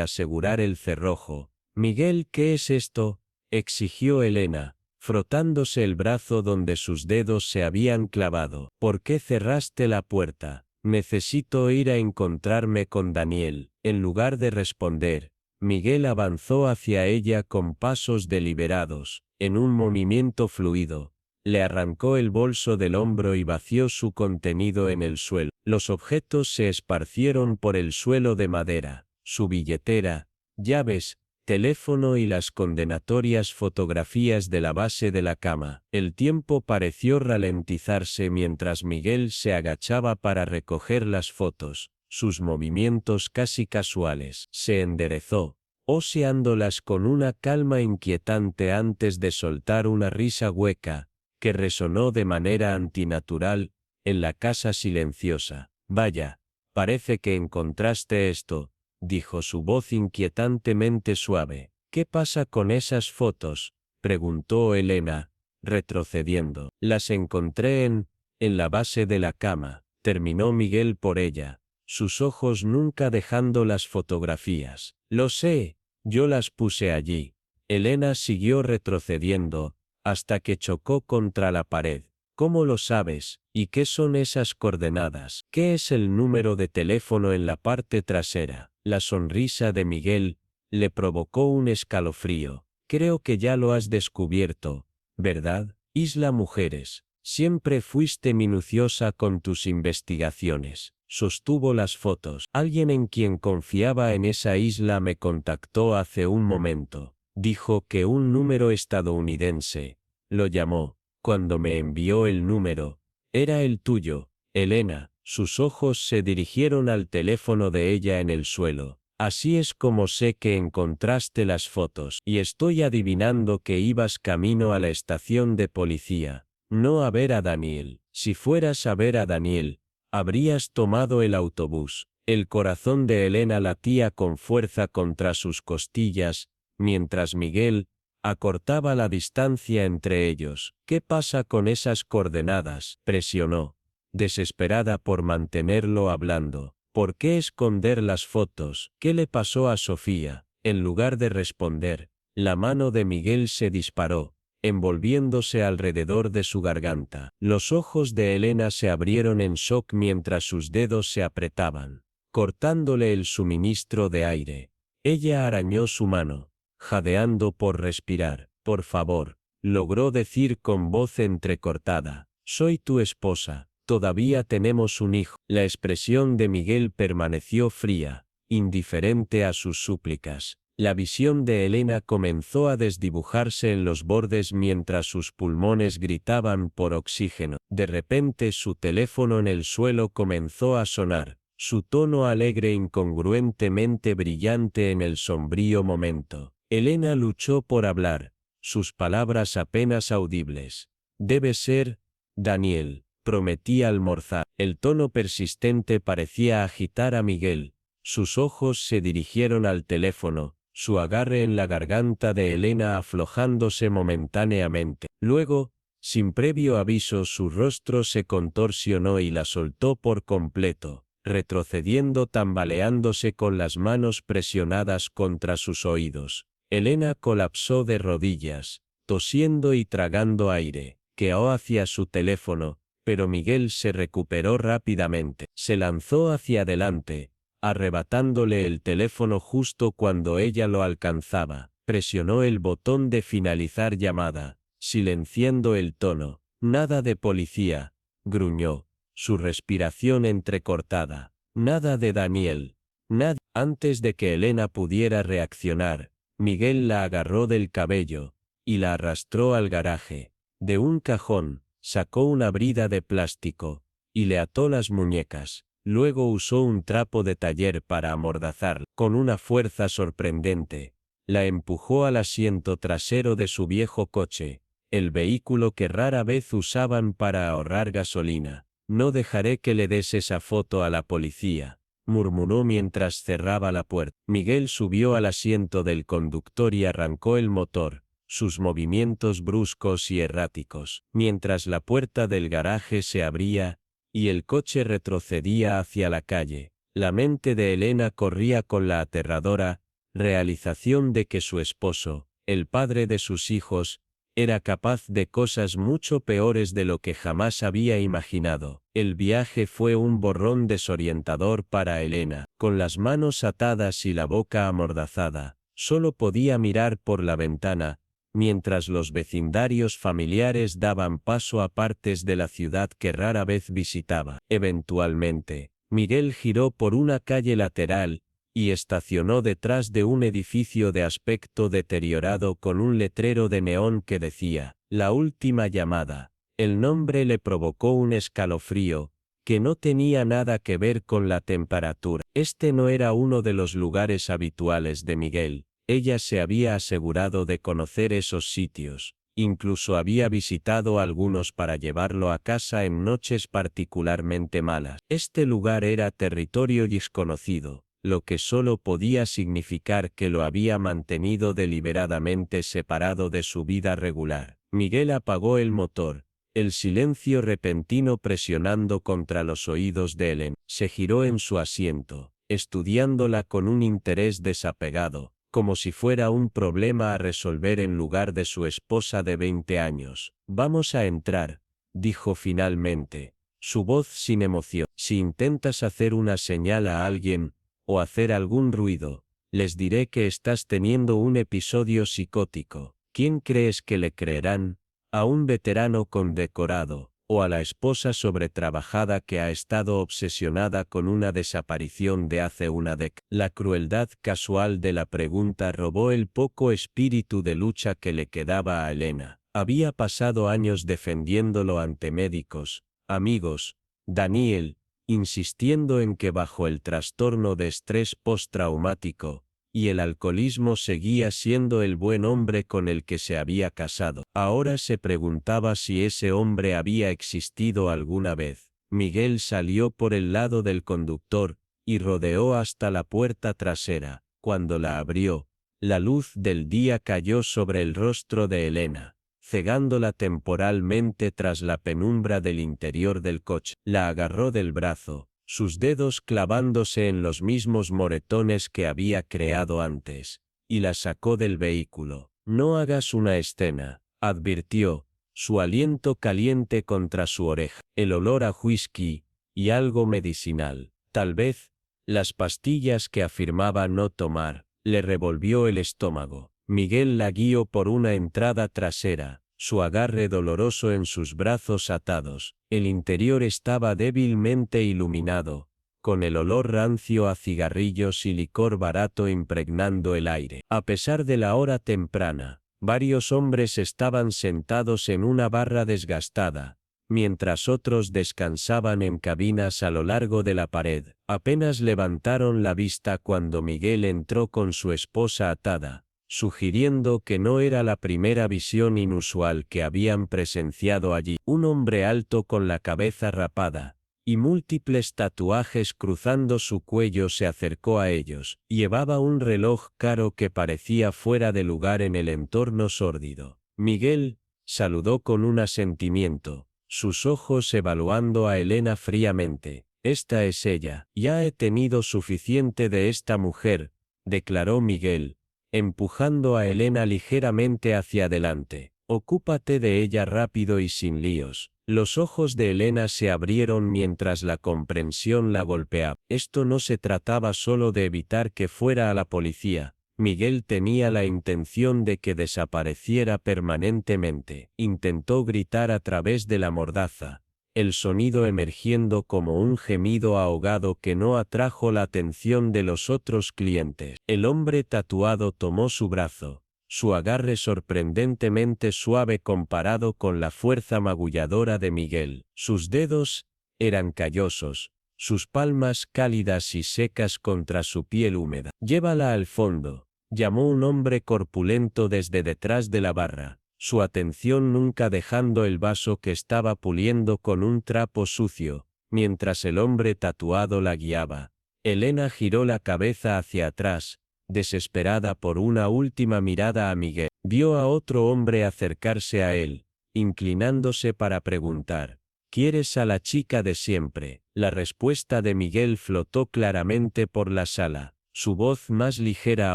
asegurar el cerrojo. Miguel, ¿qué es esto?, exigió Elena, frotándose el brazo donde sus dedos se habían clavado. ¿Por qué cerraste la puerta? Necesito ir a encontrarme con Daniel. En lugar de responder, Miguel avanzó hacia ella con pasos deliberados. En un movimiento fluido, le arrancó el bolso del hombro y vació su contenido en el suelo. Los objetos se esparcieron por el suelo de madera. Su billetera, llaves, teléfono y las condenatorias fotografías de la base de la cama. El tiempo pareció ralentizarse mientras Miguel se agachaba para recoger las fotos. Sus movimientos casi casuales. Se enderezó, oseándolas con una calma inquietante antes de soltar una risa hueca, que resonó de manera antinatural, en la casa silenciosa. Vaya, parece que encontraste esto, dijo su voz inquietantemente suave. ¿Qué pasa con esas fotos?, preguntó Elena, retrocediendo. Las encontré en la base de la cama, terminó Miguel por ella, sus ojos nunca dejando las fotografías. Lo sé, yo las puse allí. Elena siguió retrocediendo, hasta que chocó contra la pared. ¿Cómo lo sabes? ¿Y qué son esas coordenadas? ¿Qué es el número de teléfono en la parte trasera? La sonrisa de Miguel le provocó un escalofrío. Creo que ya lo has descubierto, ¿verdad? Isla Mujeres. Siempre fuiste minuciosa con tus investigaciones. Sostuvo las fotos. Alguien en quien confiaba en esa isla me contactó hace un momento. Dijo que un número estadounidense. Lo llamó. Cuando me envió el número, era el tuyo, Elena. Sus ojos se dirigieron al teléfono de ella en el suelo. Así es como sé que encontraste las fotos. Y estoy adivinando que ibas camino a la estación de policía, no a ver a Daniel. Si fueras a ver a Daniel, habrías tomado el autobús. El corazón de Elena latía con fuerza contra sus costillas, mientras Miguel acortaba la distancia entre ellos. ¿Qué pasa con esas coordenadas?, presionó, desesperada por mantenerlo hablando. ¿Por qué esconder las fotos? ¿Qué le pasó a Sofía? En lugar de responder, la mano de Miguel se disparó, envolviéndose alrededor de su garganta. Los ojos de Elena se abrieron en shock mientras sus dedos se apretaban, cortándole el suministro de aire. Ella arañó su mano, jadeando por respirar. Por favor, logró decir con voz entrecortada. Soy tu esposa. Todavía tenemos un hijo. La expresión de Miguel permaneció fría, indiferente a sus súplicas. La visión de Elena comenzó a desdibujarse en los bordes mientras sus pulmones gritaban por oxígeno. De repente su teléfono en el suelo comenzó a sonar, su tono alegre incongruentemente brillante en el sombrío momento. Elena luchó por hablar, sus palabras apenas audibles. Debe ser Daniel. Prometí almorzar. El tono persistente parecía agitar a Miguel. Sus ojos se dirigieron al teléfono, su agarre en la garganta de Elena aflojándose momentáneamente. Luego, sin previo aviso, su rostro se contorsionó y la soltó por completo, retrocediendo tambaleándose con las manos presionadas contra sus oídos. Elena colapsó de rodillas, tosiendo y tragando aire. Queó hacia su teléfono, pero Miguel se recuperó rápidamente. Se lanzó hacia adelante, arrebatándole el teléfono justo cuando ella lo alcanzaba. Presionó el botón de finalizar llamada, silenciando el tono. Nada de policía, gruñó, su respiración entrecortada. Nada de Daniel. Nada. Antes de que Elena pudiera reaccionar, Miguel la agarró del cabello y la arrastró al garaje. De un cajón sacó una brida de plástico y le ató las muñecas. Luego usó un trapo de taller para amordazarla. Con una fuerza sorprendente, la empujó al asiento trasero de su viejo coche, el vehículo que rara vez usaban para ahorrar gasolina. No dejaré que le des esa foto a la policía, murmuró mientras cerraba la puerta. Miguel subió al asiento del conductor y arrancó el motor, sus movimientos bruscos y erráticos, mientras la puerta del garaje se abría, y el coche retrocedía hacia la calle. La mente de Elena corría con la aterradora realización de que su esposo, el padre de sus hijos, era capaz de cosas mucho peores de lo que jamás había imaginado. El viaje fue un borrón desorientador para Elena. Con las manos atadas y la boca amordazada, solo podía mirar por la ventana, mientras los vecindarios familiares daban paso a partes de la ciudad que rara vez visitaba. Eventualmente, Miguel giró por una calle lateral, y estacionó detrás de un edificio de aspecto deteriorado con un letrero de neón que decía, "La última llamada". El nombre le provocó un escalofrío, que no tenía nada que ver con la temperatura. Este no era uno de los lugares habituales de Miguel. Ella se había asegurado de conocer esos sitios. Incluso había visitado algunos para llevarlo a casa en noches particularmente malas. Este lugar era territorio desconocido, lo que solo podía significar que lo había mantenido deliberadamente separado de su vida regular. Miguel apagó el motor, el silencio repentino presionando contra los oídos de Ellen. Se giró en su asiento, estudiándola con un interés desapegado, como si fuera un problema a resolver en lugar de su esposa de 20 años. «Vamos a entrar», dijo finalmente, su voz sin emoción. «Si intentas hacer una señal a alguien, o hacer algún ruido, les diré que estás teniendo un episodio psicótico. ¿Quién crees que le creerán? ¿A un veterano condecorado, o a la esposa sobretrabajada que ha estado obsesionada con una desaparición de hace una década?» La crueldad casual de la pregunta robó el poco espíritu de lucha que le quedaba a Elena. Había pasado años defendiéndolo ante médicos, amigos, Daniel, insistiendo en que bajo el trastorno de estrés postraumático y el alcoholismo seguía siendo el buen hombre con el que se había casado. Ahora se preguntaba si ese hombre había existido alguna vez. Miguel salió por el lado del conductor y rodeó hasta la puerta trasera. Cuando la abrió, la luz del día cayó sobre el rostro de Elena, cegándola temporalmente tras la penumbra del interior del coche. La agarró del brazo, sus dedos clavándose en los mismos moretones que había creado antes, y la sacó del vehículo. «No hagas una escena», advirtió, su aliento caliente contra su oreja. El olor a whisky, y algo medicinal, tal vez, las pastillas que afirmaba no tomar, le revolvió el estómago. Miguel la guió por una entrada trasera, su agarre doloroso en sus brazos atados. El interior estaba débilmente iluminado, con el olor rancio a cigarrillos y licor barato impregnando el aire. A pesar de la hora temprana, varios hombres estaban sentados en una barra desgastada, mientras otros descansaban en cabinas a lo largo de la pared. Apenas levantaron la vista cuando Miguel entró con su esposa atada, sugiriendo que no era la primera visión inusual que habían presenciado allí. Un hombre alto con la cabeza rapada y múltiples tatuajes cruzando su cuello se acercó a ellos. Llevaba un reloj caro que parecía fuera de lugar en el entorno sórdido. Miguel saludó con un asentimiento, sus ojos evaluando a Elena fríamente. «Esta es ella. Ya he tenido suficiente de esta mujer», declaró Miguel, empujando a Elena ligeramente hacia adelante. «Ocúpate de ella rápido y sin líos». Los ojos de Elena se abrieron mientras la comprensión la golpeaba. Esto no se trataba solo de evitar que fuera a la policía. Miguel tenía la intención de que desapareciera permanentemente. Intentó gritar a través de la mordaza, el sonido emergiendo como un gemido ahogado que no atrajo la atención de los otros clientes. El hombre tatuado tomó su brazo, su agarre sorprendentemente suave comparado con la fuerza magulladora de Miguel. Sus dedos eran callosos, sus palmas cálidas y secas contra su piel húmeda. «Llévala al fondo», llamó un hombre corpulento desde detrás de la barra. su atención nunca dejando el vaso que estaba puliendo con un trapo sucio, mientras el hombre tatuado la guiaba. Elena giró la cabeza hacia atrás, desesperada por una última mirada a Miguel. Vio a otro hombre acercarse a él, inclinándose para preguntar: ¿Quieres a la chica de siempre? La respuesta de Miguel flotó claramente por la sala, su voz más ligera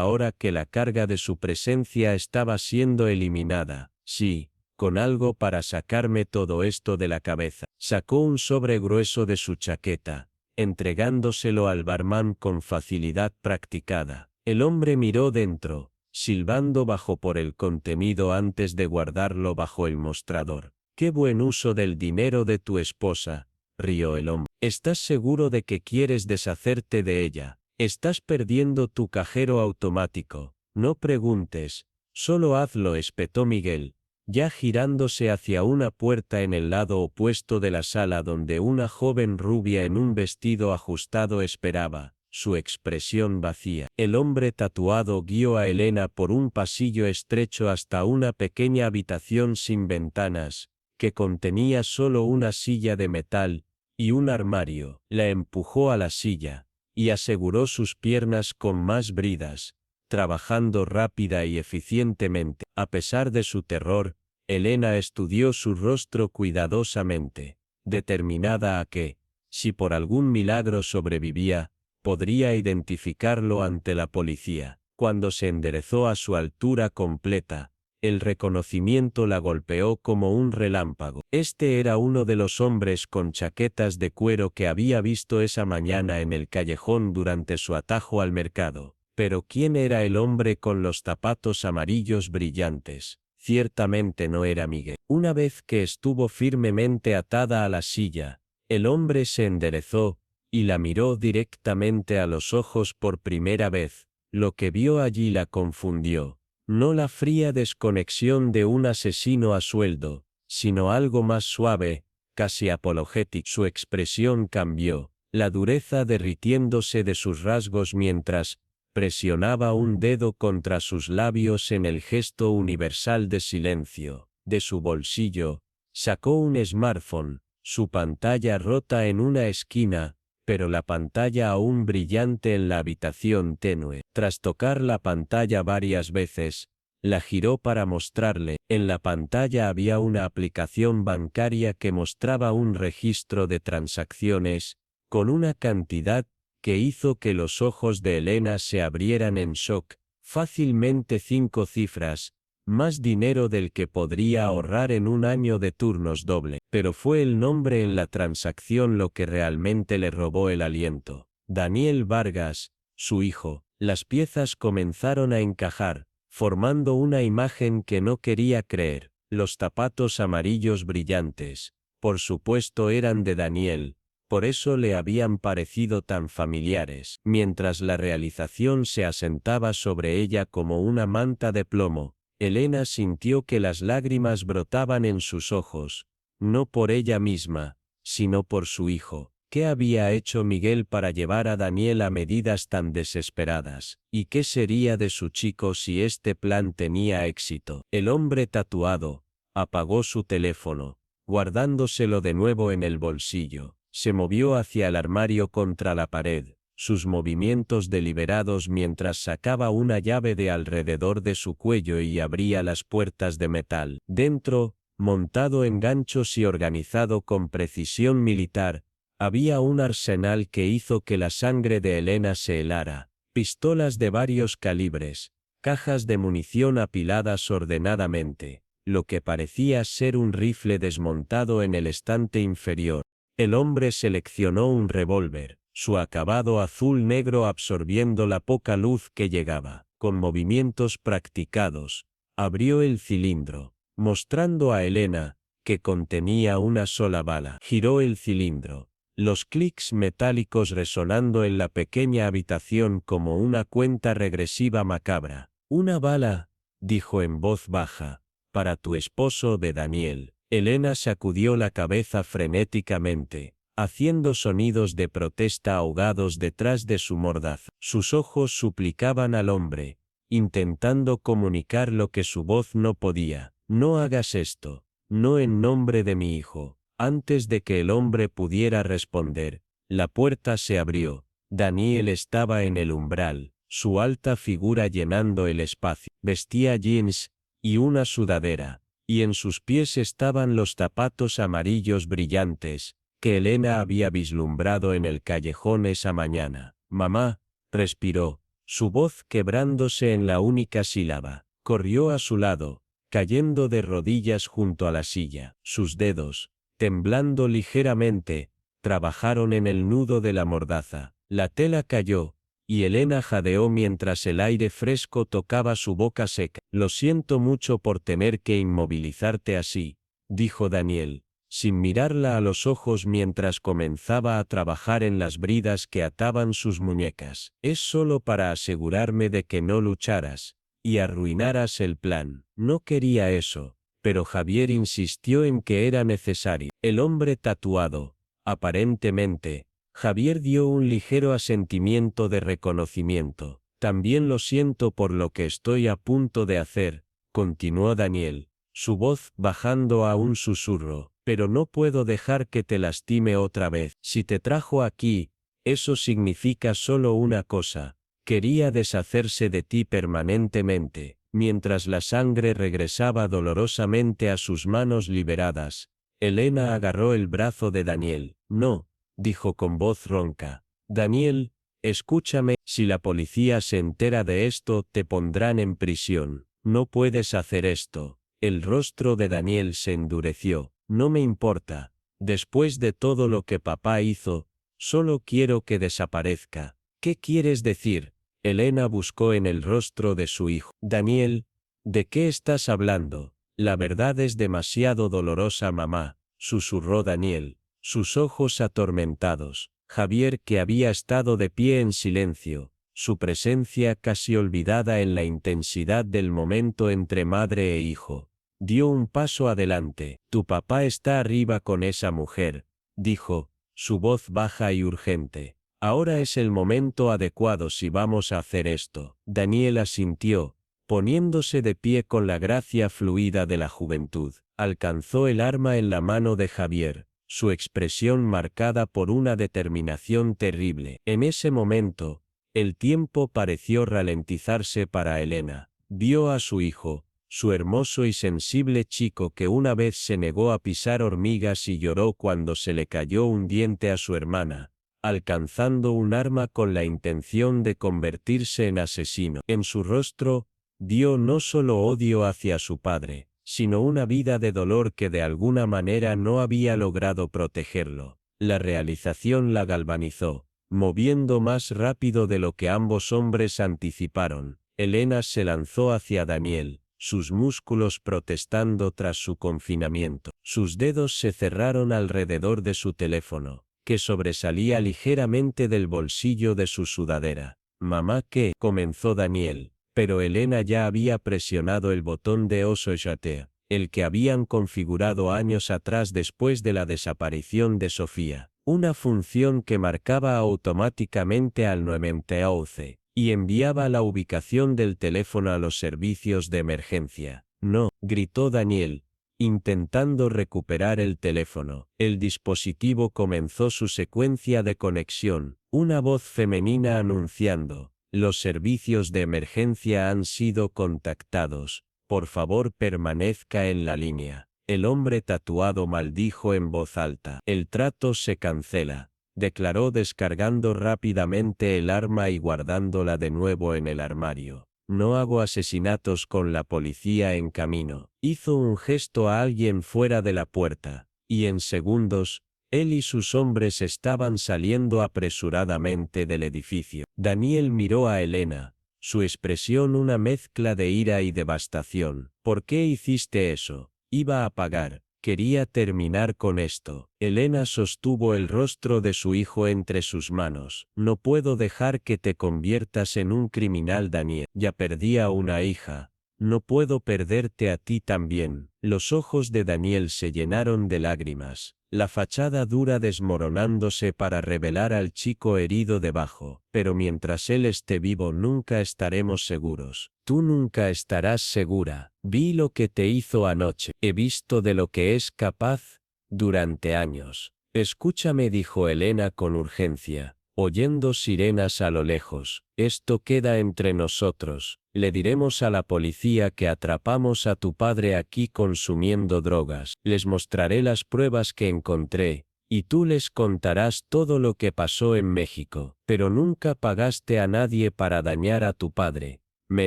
ahora que la carga de su presencia estaba siendo eliminada. Sí, con algo para sacarme todo esto de la cabeza. Sacó un sobre grueso de su chaqueta, entregándoselo al barman con facilidad practicada. El hombre miró dentro, silbando bajo por el contenido antes de guardarlo bajo el mostrador. «Qué buen uso del dinero de tu esposa», rió el hombre. «¿Estás seguro de que quieres deshacerte de ella? Estás perdiendo tu cajero automático. No preguntes, solo hazlo», espetó Miguel, ya girándose hacia una puerta en el lado opuesto de la sala donde una joven rubia en un vestido ajustado esperaba, su expresión vacía. El hombre tatuado guió a Elena por un pasillo estrecho hasta una pequeña habitación sin ventanas, que contenía solo una silla de metal y un armario. La empujó a la silla, y aseguró sus piernas con más bridas, trabajando rápida y eficientemente. A pesar de su terror, Elena estudió su rostro cuidadosamente, determinada a que, si por algún milagro sobrevivía, podría identificarlo ante la policía. Cuando se enderezó a su altura completa, el reconocimiento la golpeó como un relámpago. Este era uno de los hombres con chaquetas de cuero que había visto esa mañana en el callejón durante su atajo al mercado. Pero ¿quién era el hombre con los zapatos amarillos brillantes? Ciertamente no era Miguel. Una vez que estuvo firmemente atada a la silla, el hombre se enderezó y la miró directamente a los ojos por primera vez. Lo que vio allí la confundió. No la fría desconexión de un asesino a sueldo, sino algo más suave, casi apologético. Su expresión cambió, la dureza derritiéndose de sus rasgos mientras presionaba un dedo contra sus labios en el gesto universal de silencio. De su bolsillo, sacó un smartphone, su pantalla rota en una esquina, pero la pantalla aún brillante en la habitación tenue. Tras tocar la pantalla varias veces, la giró para mostrarle. En la pantalla había una aplicación bancaria que mostraba un registro de transacciones, con una cantidad que hizo que los ojos de Elena se abrieran en shock. Fácilmente 5 cifras, más dinero del que podría ahorrar en un año de turnos doble. Pero fue el nombre en la transacción lo que realmente le robó el aliento. Daniel Vargas, su hijo. Las piezas comenzaron a encajar, formando una imagen que no quería creer. Los zapatos amarillos brillantes, por supuesto, eran de Daniel. Por eso le habían parecido tan familiares. Mientras la realización se asentaba sobre ella como una manta de plomo, Elena sintió que las lágrimas brotaban en sus ojos, no por ella misma, sino por su hijo. ¿Qué había hecho Miguel para llevar a Daniel a medidas tan desesperadas? ¿Y qué sería de su chico si este plan tenía éxito? El hombre tatuado apagó su teléfono, guardándoselo de nuevo en el bolsillo. Se movió hacia el armario contra la pared, sus movimientos deliberados mientras sacaba una llave de alrededor de su cuello y abría las puertas de metal. Dentro, montado en ganchos y organizado con precisión militar, había un arsenal que hizo que la sangre de Elena se helara. Pistolas de varios calibres, cajas de munición apiladas ordenadamente, lo que parecía ser un rifle desmontado en el estante inferior. El hombre seleccionó un revólver, su acabado azul-negro absorbiendo la poca luz que llegaba. Con movimientos practicados, abrió el cilindro, mostrando a Elena que contenía una sola bala. Giró el cilindro, los clics metálicos resonando en la pequeña habitación como una cuenta regresiva macabra. «Una bala», dijo en voz baja, «para tu esposo de Daniel». Elena sacudió la cabeza frenéticamente, haciendo sonidos de protesta ahogados detrás de su mordaz. Sus ojos suplicaban al hombre, intentando comunicar lo que su voz no podía. No hagas esto, no en nombre de mi hijo. Antes de que el hombre pudiera responder, la puerta se abrió. Daniel estaba en el umbral, su alta figura llenando el espacio. Vestía jeans y una sudadera, y en sus pies estaban los zapatos amarillos brillantes, que Elena había vislumbrado en el callejón esa mañana. Mamá, respiró, su voz quebrándose en la única sílaba. Corrió a su lado, cayendo de rodillas junto a la silla. Sus dedos, temblando ligeramente, trabajaron en el nudo de la mordaza. La tela cayó, y Elena jadeó mientras el aire fresco tocaba su boca seca. Lo siento mucho por tener que inmovilizarte así, dijo Daniel, sin mirarla a los ojos mientras comenzaba a trabajar en las bridas que ataban sus muñecas. Es solo para asegurarme de que no lucharas y arruinaras el plan. No quería eso, pero Javier insistió en que era necesario. El hombre tatuado, aparentemente, Javier dio un ligero asentimiento de reconocimiento. También lo siento por lo que estoy a punto de hacer, continuó Daniel, su voz bajando a un susurro, pero no puedo dejar que te lastime otra vez. Si te trajo aquí, eso significa solo una cosa. Quería deshacerse de ti permanentemente. Mientras la sangre regresaba dolorosamente a sus manos liberadas, Elena agarró el brazo de Daniel. No, dijo con voz ronca. Daniel, escúchame, si la policía se entera de esto, te pondrán en prisión. No puedes hacer esto. El rostro de Daniel se endureció. No me importa. Después de todo lo que papá hizo, solo quiero que desaparezca. ¿Qué quieres decir? Elena buscó en el rostro de su hijo. Daniel, ¿de qué estás hablando? La verdad es demasiado dolorosa, mamá, susurró Daniel, sus ojos atormentados. Javier, que había estado de pie en silencio, su presencia casi olvidada en la intensidad del momento entre madre e hijo, dio un paso adelante. Tu papá está arriba con esa mujer, dijo, su voz baja y urgente. Ahora es el momento adecuado si vamos a hacer esto. Daniel asintió, poniéndose de pie con la gracia fluida de la juventud. Alcanzó el arma en la mano de Javier, su expresión marcada por una determinación terrible. En ese momento, el tiempo pareció ralentizarse para Elena. Vio a su hijo, su hermoso y sensible chico que una vez se negó a pisar hormigas y lloró cuando se le cayó un diente a su hermana, alcanzando un arma con la intención de convertirse en asesino. En su rostro, vio no solo odio hacia su padre, sino una vida de dolor que de alguna manera no había logrado protegerlo. La realización la galvanizó, moviendo más rápido de lo que ambos hombres anticiparon. Elena se lanzó hacia Daniel, sus músculos protestando tras su confinamiento. Sus dedos se cerraron alrededor de su teléfono, que sobresalía ligeramente del bolsillo de su sudadera. Mamá, ¿qué? Comenzó Daniel, pero Elena ya había presionado el botón de Auto-Chatter, el que habían configurado años atrás después de la desaparición de Sofía, una función que marcaba automáticamente al 911, y enviaba la ubicación del teléfono a los servicios de emergencia. No, gritó Daniel, intentando recuperar el teléfono. El dispositivo comenzó su secuencia de conexión, una voz femenina anunciando: los servicios de emergencia han sido contactados, por favor permanezca en la línea. El hombre tatuado maldijo en voz alta. El trato se cancela, declaró descargando rápidamente el arma y guardándola de nuevo en el armario. No hago asesinatos con la policía en camino. Hizo un gesto a alguien fuera de la puerta, y en segundos, él y sus hombres estaban saliendo apresuradamente del edificio. Daniel miró a Elena, su expresión una mezcla de ira y devastación. ¿Por qué hiciste eso? Iba a pagar. Quería terminar con esto. Elena sostuvo el rostro de su hijo entre sus manos. No puedo dejar que te conviertas en un criminal, Daniel. Ya perdí a una hija. No puedo perderte a ti también. Los ojos de Daniel se llenaron de lágrimas. la fachada dura desmoronándose para revelar al chico herido debajo. Pero mientras él esté vivo nunca estaremos seguros. Tú nunca estarás segura. Vi lo que te hizo anoche. He visto de lo que es capaz durante años. Escúchame, dijo Elena con urgencia, oyendo sirenas a lo lejos. Esto queda entre nosotros. Le diremos a la policía que atrapamos a tu padre aquí consumiendo drogas. Les mostraré las pruebas que encontré, y tú les contarás todo lo que pasó en México. Pero nunca pagaste a nadie para dañar a tu padre. ¿Me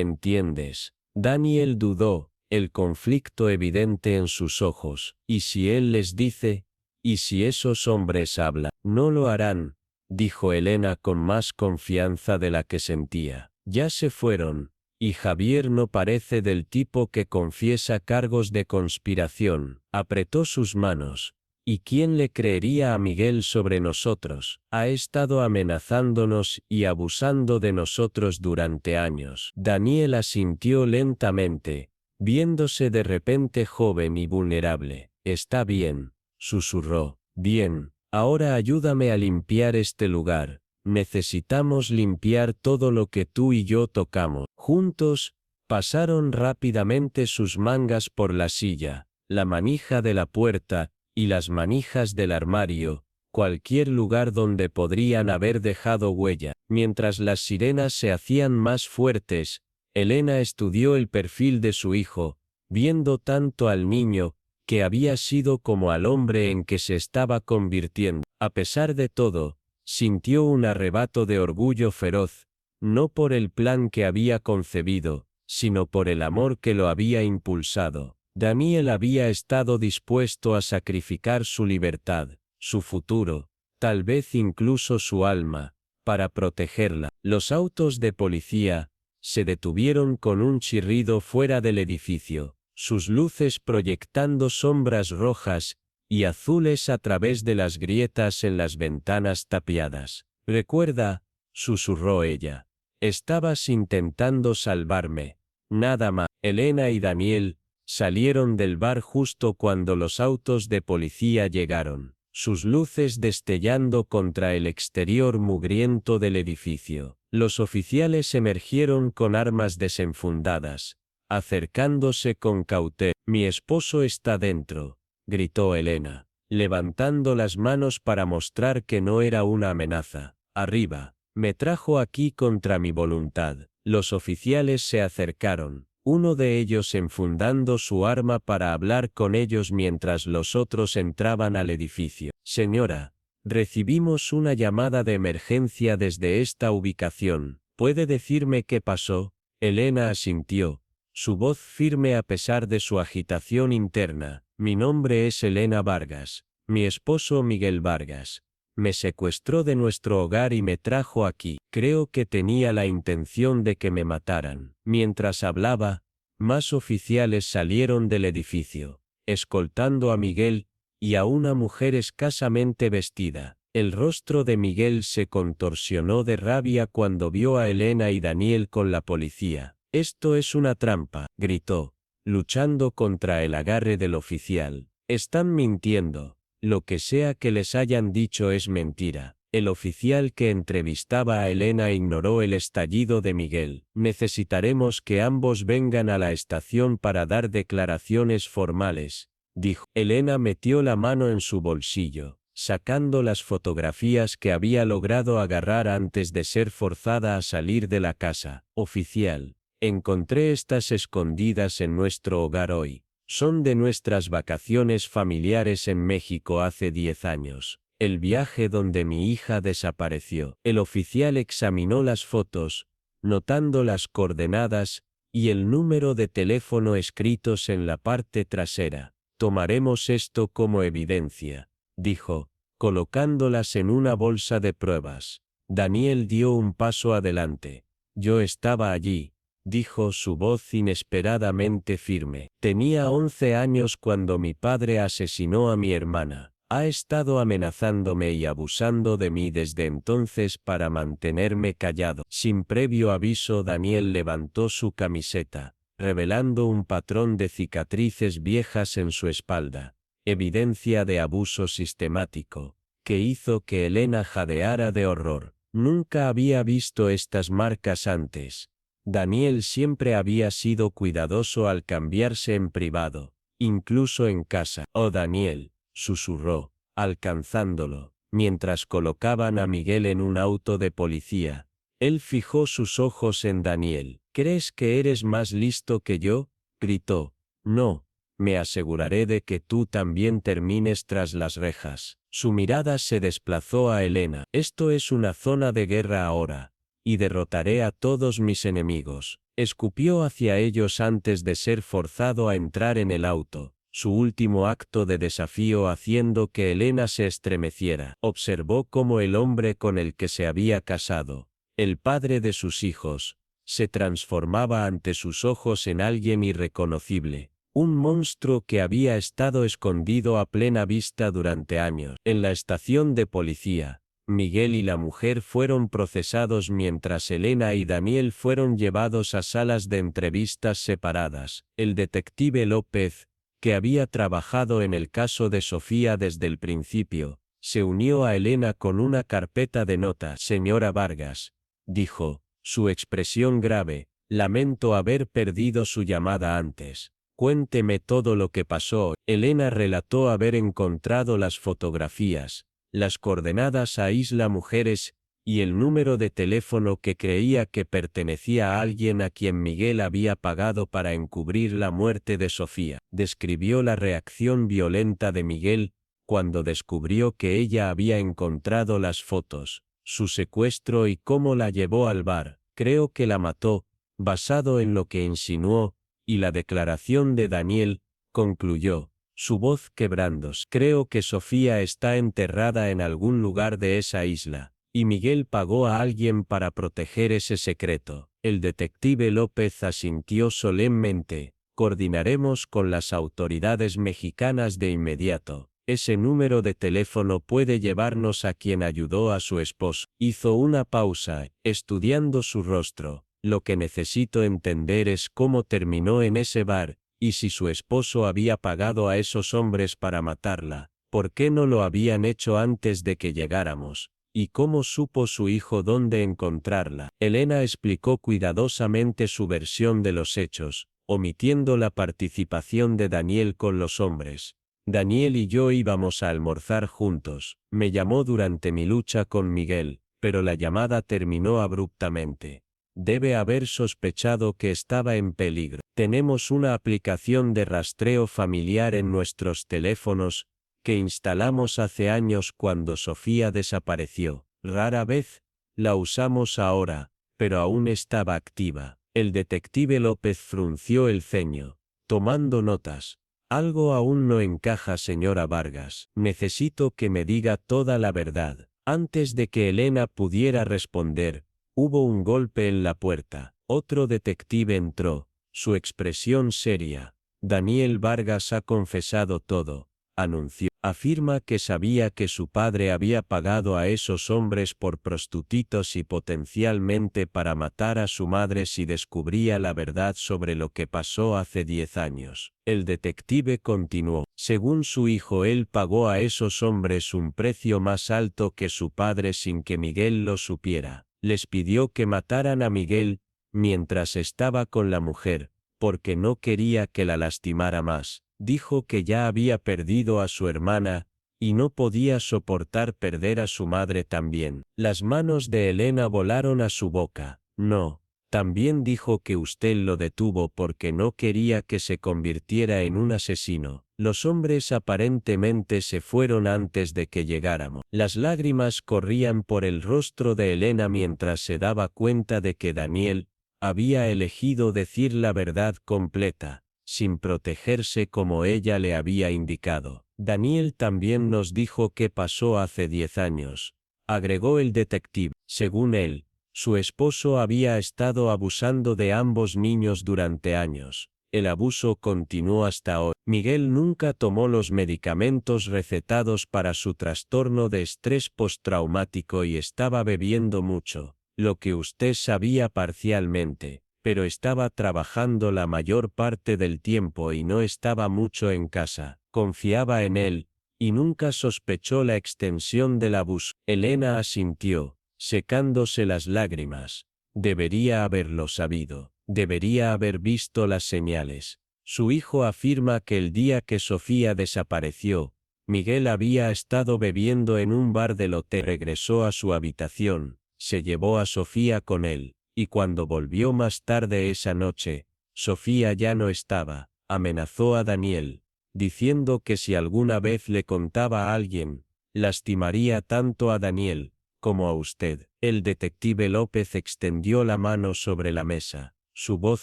entiendes? Daniel dudó, el conflicto evidente en sus ojos. ¿Y si él les dice? ¿Y si esos hombres hablan? No lo harán, dijo Elena con más confianza de la que sentía. Ya se fueron. Y Javier no parece del tipo que confiesa cargos de conspiración. Apretó sus manos. ¿Y quién le creería a Miguel sobre nosotros? Ha estado amenazándonos y abusando de nosotros durante años. Daniel asintió lentamente, viéndose de repente joven y vulnerable. Está bien, susurró. Bien, ahora ayúdame a limpiar este lugar. Necesitamos limpiar todo lo que tú y yo tocamos. Juntos, pasaron rápidamente sus mangas por la silla, la manija de la puerta, y las manijas del armario, cualquier lugar donde podrían haber dejado huella. Mientras las sirenas se hacían más fuertes, Elena estudió el perfil de su hijo, viendo tanto al niño, que había sido como al hombre en que se estaba convirtiendo. A pesar de todo, sintió un arrebato de orgullo feroz, no por el plan que había concebido, sino por el amor que lo había impulsado. Daniel había estado dispuesto a sacrificar su libertad, su futuro, tal vez incluso su alma, para protegerla. Los autos de policía se detuvieron con un chirrido fuera del edificio, sus luces proyectando sombras rojas y azules a través de las grietas en las ventanas tapiadas. Recuerda, susurró ella. Estabas intentando salvarme. Nada más. Elena y Daniel salieron del bar justo cuando los autos de policía llegaron, sus luces destellando contra el exterior mugriento del edificio. Los oficiales emergieron con armas desenfundadas, acercándose con cautela. Mi esposo está dentro, gritó Elena, levantando las manos para mostrar que no era una amenaza. Arriba, me trajo aquí contra mi voluntad. Los oficiales se acercaron, uno de ellos enfundando su arma para hablar con ellos mientras los otros entraban al edificio. Señora, recibimos una llamada de emergencia desde esta ubicación. ¿Puede decirme qué pasó? Elena asintió, su voz firme a pesar de su agitación interna. Mi nombre es Elena Vargas. Mi esposo Miguel Vargas me secuestró de nuestro hogar y me trajo aquí. Creo que tenía la intención de que me mataran. Mientras hablaba, más oficiales salieron del edificio, escoltando a Miguel y a una mujer escasamente vestida. El rostro de Miguel se contorsionó de rabia cuando vio a Elena y Daniel con la policía. Esto es una trampa, gritó, luchando contra el agarre del oficial. Están mintiendo. Lo que sea que les hayan dicho es mentira. El oficial que entrevistaba a Elena ignoró el estallido de Miguel. Necesitaremos que ambos vengan a la estación para dar declaraciones formales, dijo. Elena metió la mano en su bolsillo, sacando las fotografías que había logrado agarrar antes de ser forzada a salir de la casa. Oficial, encontré estas escondidas en nuestro hogar hoy. Son de nuestras vacaciones familiares en México hace 10 años, el viaje donde mi hija desapareció. El oficial examinó las fotos, notando las coordenadas y el número de teléfono escritos en la parte trasera. Tomaremos esto como evidencia, dijo, colocándolas en una bolsa de pruebas. Daniel dio un paso adelante. Yo estaba allí, dijo su voz inesperadamente firme. Tenía 11 años cuando mi padre asesinó a mi hermana. Ha estado amenazándome y abusando de mí desde entonces para mantenerme callado. Sin previo aviso, Daniel levantó su camiseta, revelando un patrón de cicatrices viejas en su espalda. evidencia de abuso sistemático, que hizo que Elena jadeara de horror. Nunca había visto estas marcas antes. Daniel siempre había sido cuidadoso al cambiarse en privado, incluso en casa. «Oh, Daniel», susurró, alcanzándolo, mientras colocaban a Miguel en un auto de policía. Él fijó sus ojos en Daniel. «¿Crees que eres más listo que yo?», gritó. «No, me aseguraré de que tú también termines tras las rejas». Su mirada se desplazó a Elena. «Esto es una zona de guerra ahora, y derrotaré a todos mis enemigos». Escupió hacia ellos antes de ser forzado a entrar en el auto, su último acto de desafío haciendo que Elena se estremeciera. Observó cómo el hombre con el que se había casado, el padre de sus hijos, se transformaba ante sus ojos en alguien irreconocible. Un monstruo que había estado escondido a plena vista durante años. En la estación de policía, Miguel y la mujer fueron procesados mientras Elena y Daniel fueron llevados a salas de entrevistas separadas. El detective López, que había trabajado en el caso de Sofía desde el principio, se unió a Elena con una carpeta de notas. «Señora Vargas», dijo, su expresión grave, «lamento haber perdido su llamada antes. Cuénteme todo lo que pasó». Elena relató haber encontrado las fotografías, las coordenadas a Isla Mujeres, y el número de teléfono que creía que pertenecía a alguien a quien Miguel había pagado para encubrir la muerte de Sofía. Describió la reacción violenta de Miguel cuando descubrió que ella había encontrado las fotos, su secuestro y cómo la llevó al bar. «Creo que la mató», basado en lo que insinuó, y la declaración de Daniel, concluyó, su voz quebrándose. «Creo que Sofía está enterrada en algún lugar de esa isla, y Miguel pagó a alguien para proteger ese secreto». El detective López asintió solemnemente. «Coordinaremos con las autoridades mexicanas de inmediato. Ese número de teléfono puede llevarnos a quien ayudó a su esposo». Hizo una pausa, estudiando su rostro. «Lo que necesito entender es cómo terminó en ese bar, y si su esposo había pagado a esos hombres para matarla, ¿por qué no lo habían hecho antes de que llegáramos? ¿Y cómo supo su hijo dónde encontrarla?». Elena explicó cuidadosamente su versión de los hechos, omitiendo la participación de Daniel con los hombres. «Daniel y yo íbamos a almorzar juntos. Me llamó durante mi lucha con Miguel, pero la llamada terminó abruptamente. Debe haber sospechado que estaba en peligro. Tenemos una aplicación de rastreo familiar en nuestros teléfonos, que instalamos hace años cuando Sofía desapareció. Rara vez la usamos ahora, pero aún estaba activa». El detective López frunció el ceño, tomando notas. «Algo aún no encaja, señora Vargas. Necesito que me diga toda la verdad». Antes de que Elena pudiera responder, hubo un golpe en la puerta. Otro detective entró, su expresión seria. «Daniel Vargas ha confesado todo», anunció. «Afirma que sabía que su padre había pagado a esos hombres por prostitutos y potencialmente para matar a su madre si descubría la verdad sobre lo que pasó hace 10 años». El detective continuó. «Según su hijo, él pagó a esos hombres un precio más alto que su padre sin que Miguel lo supiera. Les pidió que mataran a Miguel mientras estaba con la mujer, porque no quería que la lastimara más. Dijo que ya había perdido a su hermana, y no podía soportar perder a su madre también». Las manos de Elena volaron a su boca. «No. También dijo que usted lo detuvo porque no quería que se convirtiera en un asesino. Los hombres aparentemente se fueron antes de que llegáramos». Las lágrimas corrían por el rostro de Elena mientras se daba cuenta de que Daniel había elegido decir la verdad completa, sin protegerse como ella le había indicado. «Daniel también nos dijo qué pasó hace 10 años», agregó el detective. «Según él, su esposo había estado abusando de ambos niños durante años. El abuso continuó hasta hoy. Miguel nunca tomó los medicamentos recetados para su trastorno de estrés postraumático y estaba bebiendo mucho, lo que usted sabía parcialmente, pero estaba trabajando la mayor parte del tiempo y no estaba mucho en casa. Confiaba en él, y nunca sospechó la extensión del abuso. Elena asintió, secándose las lágrimas. Debería haberlo sabido. Debería haber visto las señales. Su hijo afirma que el día que Sofía desapareció, Miguel había estado bebiendo en un bar del hotel. Regresó a su habitación, se llevó a Sofía con él, y cuando volvió más tarde esa noche, Sofía ya no estaba. Amenazó a Daniel, diciendo que si alguna vez le contaba a alguien, lastimaría tanto a Daniel como a usted. El detective López extendió la mano sobre la mesa, su voz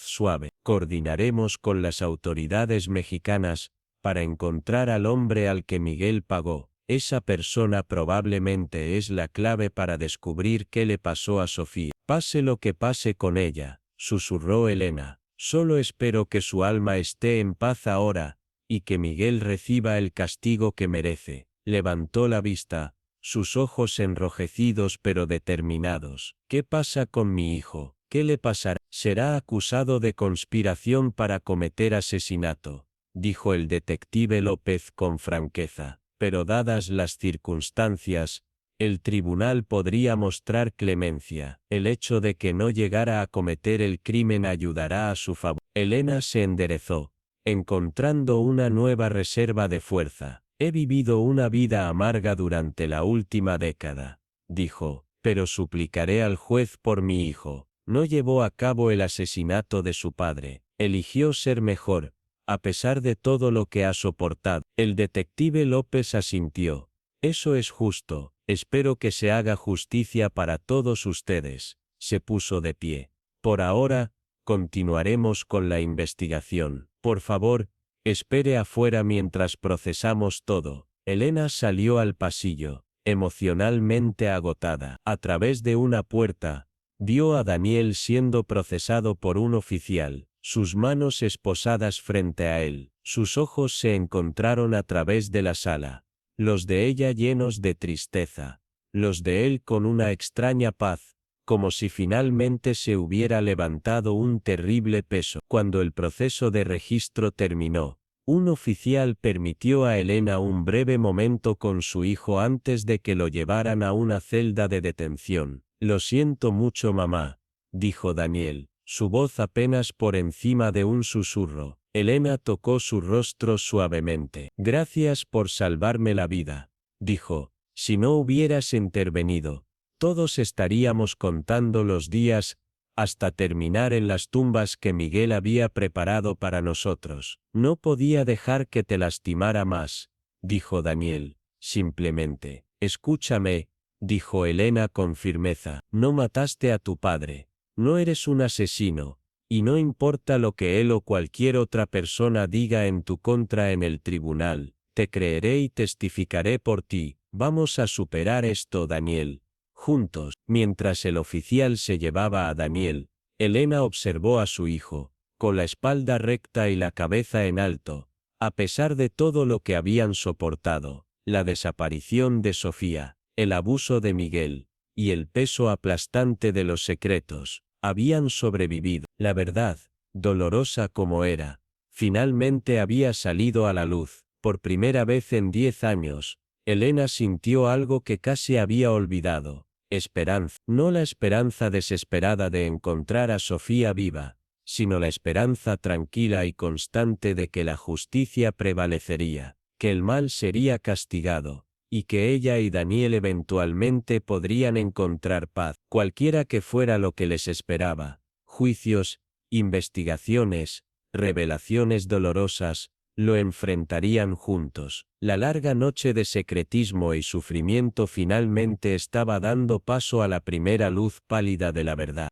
suave. Coordinaremos con las autoridades mexicanas para encontrar al hombre al que Miguel pagó. Esa persona probablemente es la clave para descubrir qué le pasó a Sofía. Pase lo que pase con ella, susurró Elena. Solo espero que su alma esté en paz ahora, y que Miguel reciba el castigo que merece. Levantó la vista, sus ojos enrojecidos pero determinados. ¿Qué pasa con mi hijo? ¿Qué le pasará? Será acusado de conspiración para cometer asesinato, dijo el detective López con franqueza. Pero dadas las circunstancias, el tribunal podría mostrar clemencia. El hecho de que no llegara a cometer el crimen ayudará a su favor. Elena se enderezó, encontrando una nueva reserva de fuerza. He vivido una vida amarga durante la última década, dijo, pero suplicaré al juez por mi hijo. No llevó a cabo el asesinato de su padre. Eligió ser mejor, a pesar de todo lo que ha soportado. El detective López asintió. Eso es justo. Espero que se haga justicia para todos ustedes. Se puso de pie. Por ahora, continuaremos con la investigación. Por favor, espere afuera mientras procesamos todo. Elena salió al pasillo, emocionalmente agotada. A través de una puerta, vio a Daniel siendo procesado por un oficial, sus manos esposadas frente a él. Sus ojos se encontraron a través de la sala, los de ella llenos de tristeza, los de él con una extraña paz, como si finalmente se hubiera levantado un terrible peso. Cuando el proceso de registro terminó, un oficial permitió a Elena un breve momento con su hijo antes de que lo llevaran a una celda de detención. Lo siento mucho, mamá, dijo Daniel, su voz apenas por encima de un susurro. Elena tocó su rostro suavemente. Gracias por salvarme la vida, dijo. Si no hubieras intervenido, todos estaríamos contando los días hasta terminar en las tumbas que Miguel había preparado para nosotros. No podía dejar que te lastimara más, dijo Daniel. Simplemente, escúchame, dijo Elena con firmeza. No mataste a tu padre. No eres un asesino, y no importa lo que él o cualquier otra persona diga en tu contra en el tribunal, te creeré y testificaré por ti. Vamos a superar esto, Daniel. Juntos. Mientras el oficial se llevaba a Daniel, Elena observó a su hijo, con la espalda recta y la cabeza en alto. A pesar de todo lo que habían soportado, la desaparición de Sofía, el abuso de Miguel, y el peso aplastante de los secretos, habían sobrevivido. La verdad, dolorosa como era, finalmente había salido a la luz. Por primera vez en 10 años, Elena sintió algo que casi había olvidado. Esperanza. No la esperanza desesperada de encontrar a Sofía viva, sino la esperanza tranquila y constante de que la justicia prevalecería, que el mal sería castigado, y que ella y Daniel eventualmente podrían encontrar paz, cualquiera que fuera lo que les esperaba. Juicios, investigaciones, revelaciones dolorosas, lo enfrentarían juntos. La larga noche de secretismo y sufrimiento finalmente estaba dando paso a la primera luz pálida de la verdad.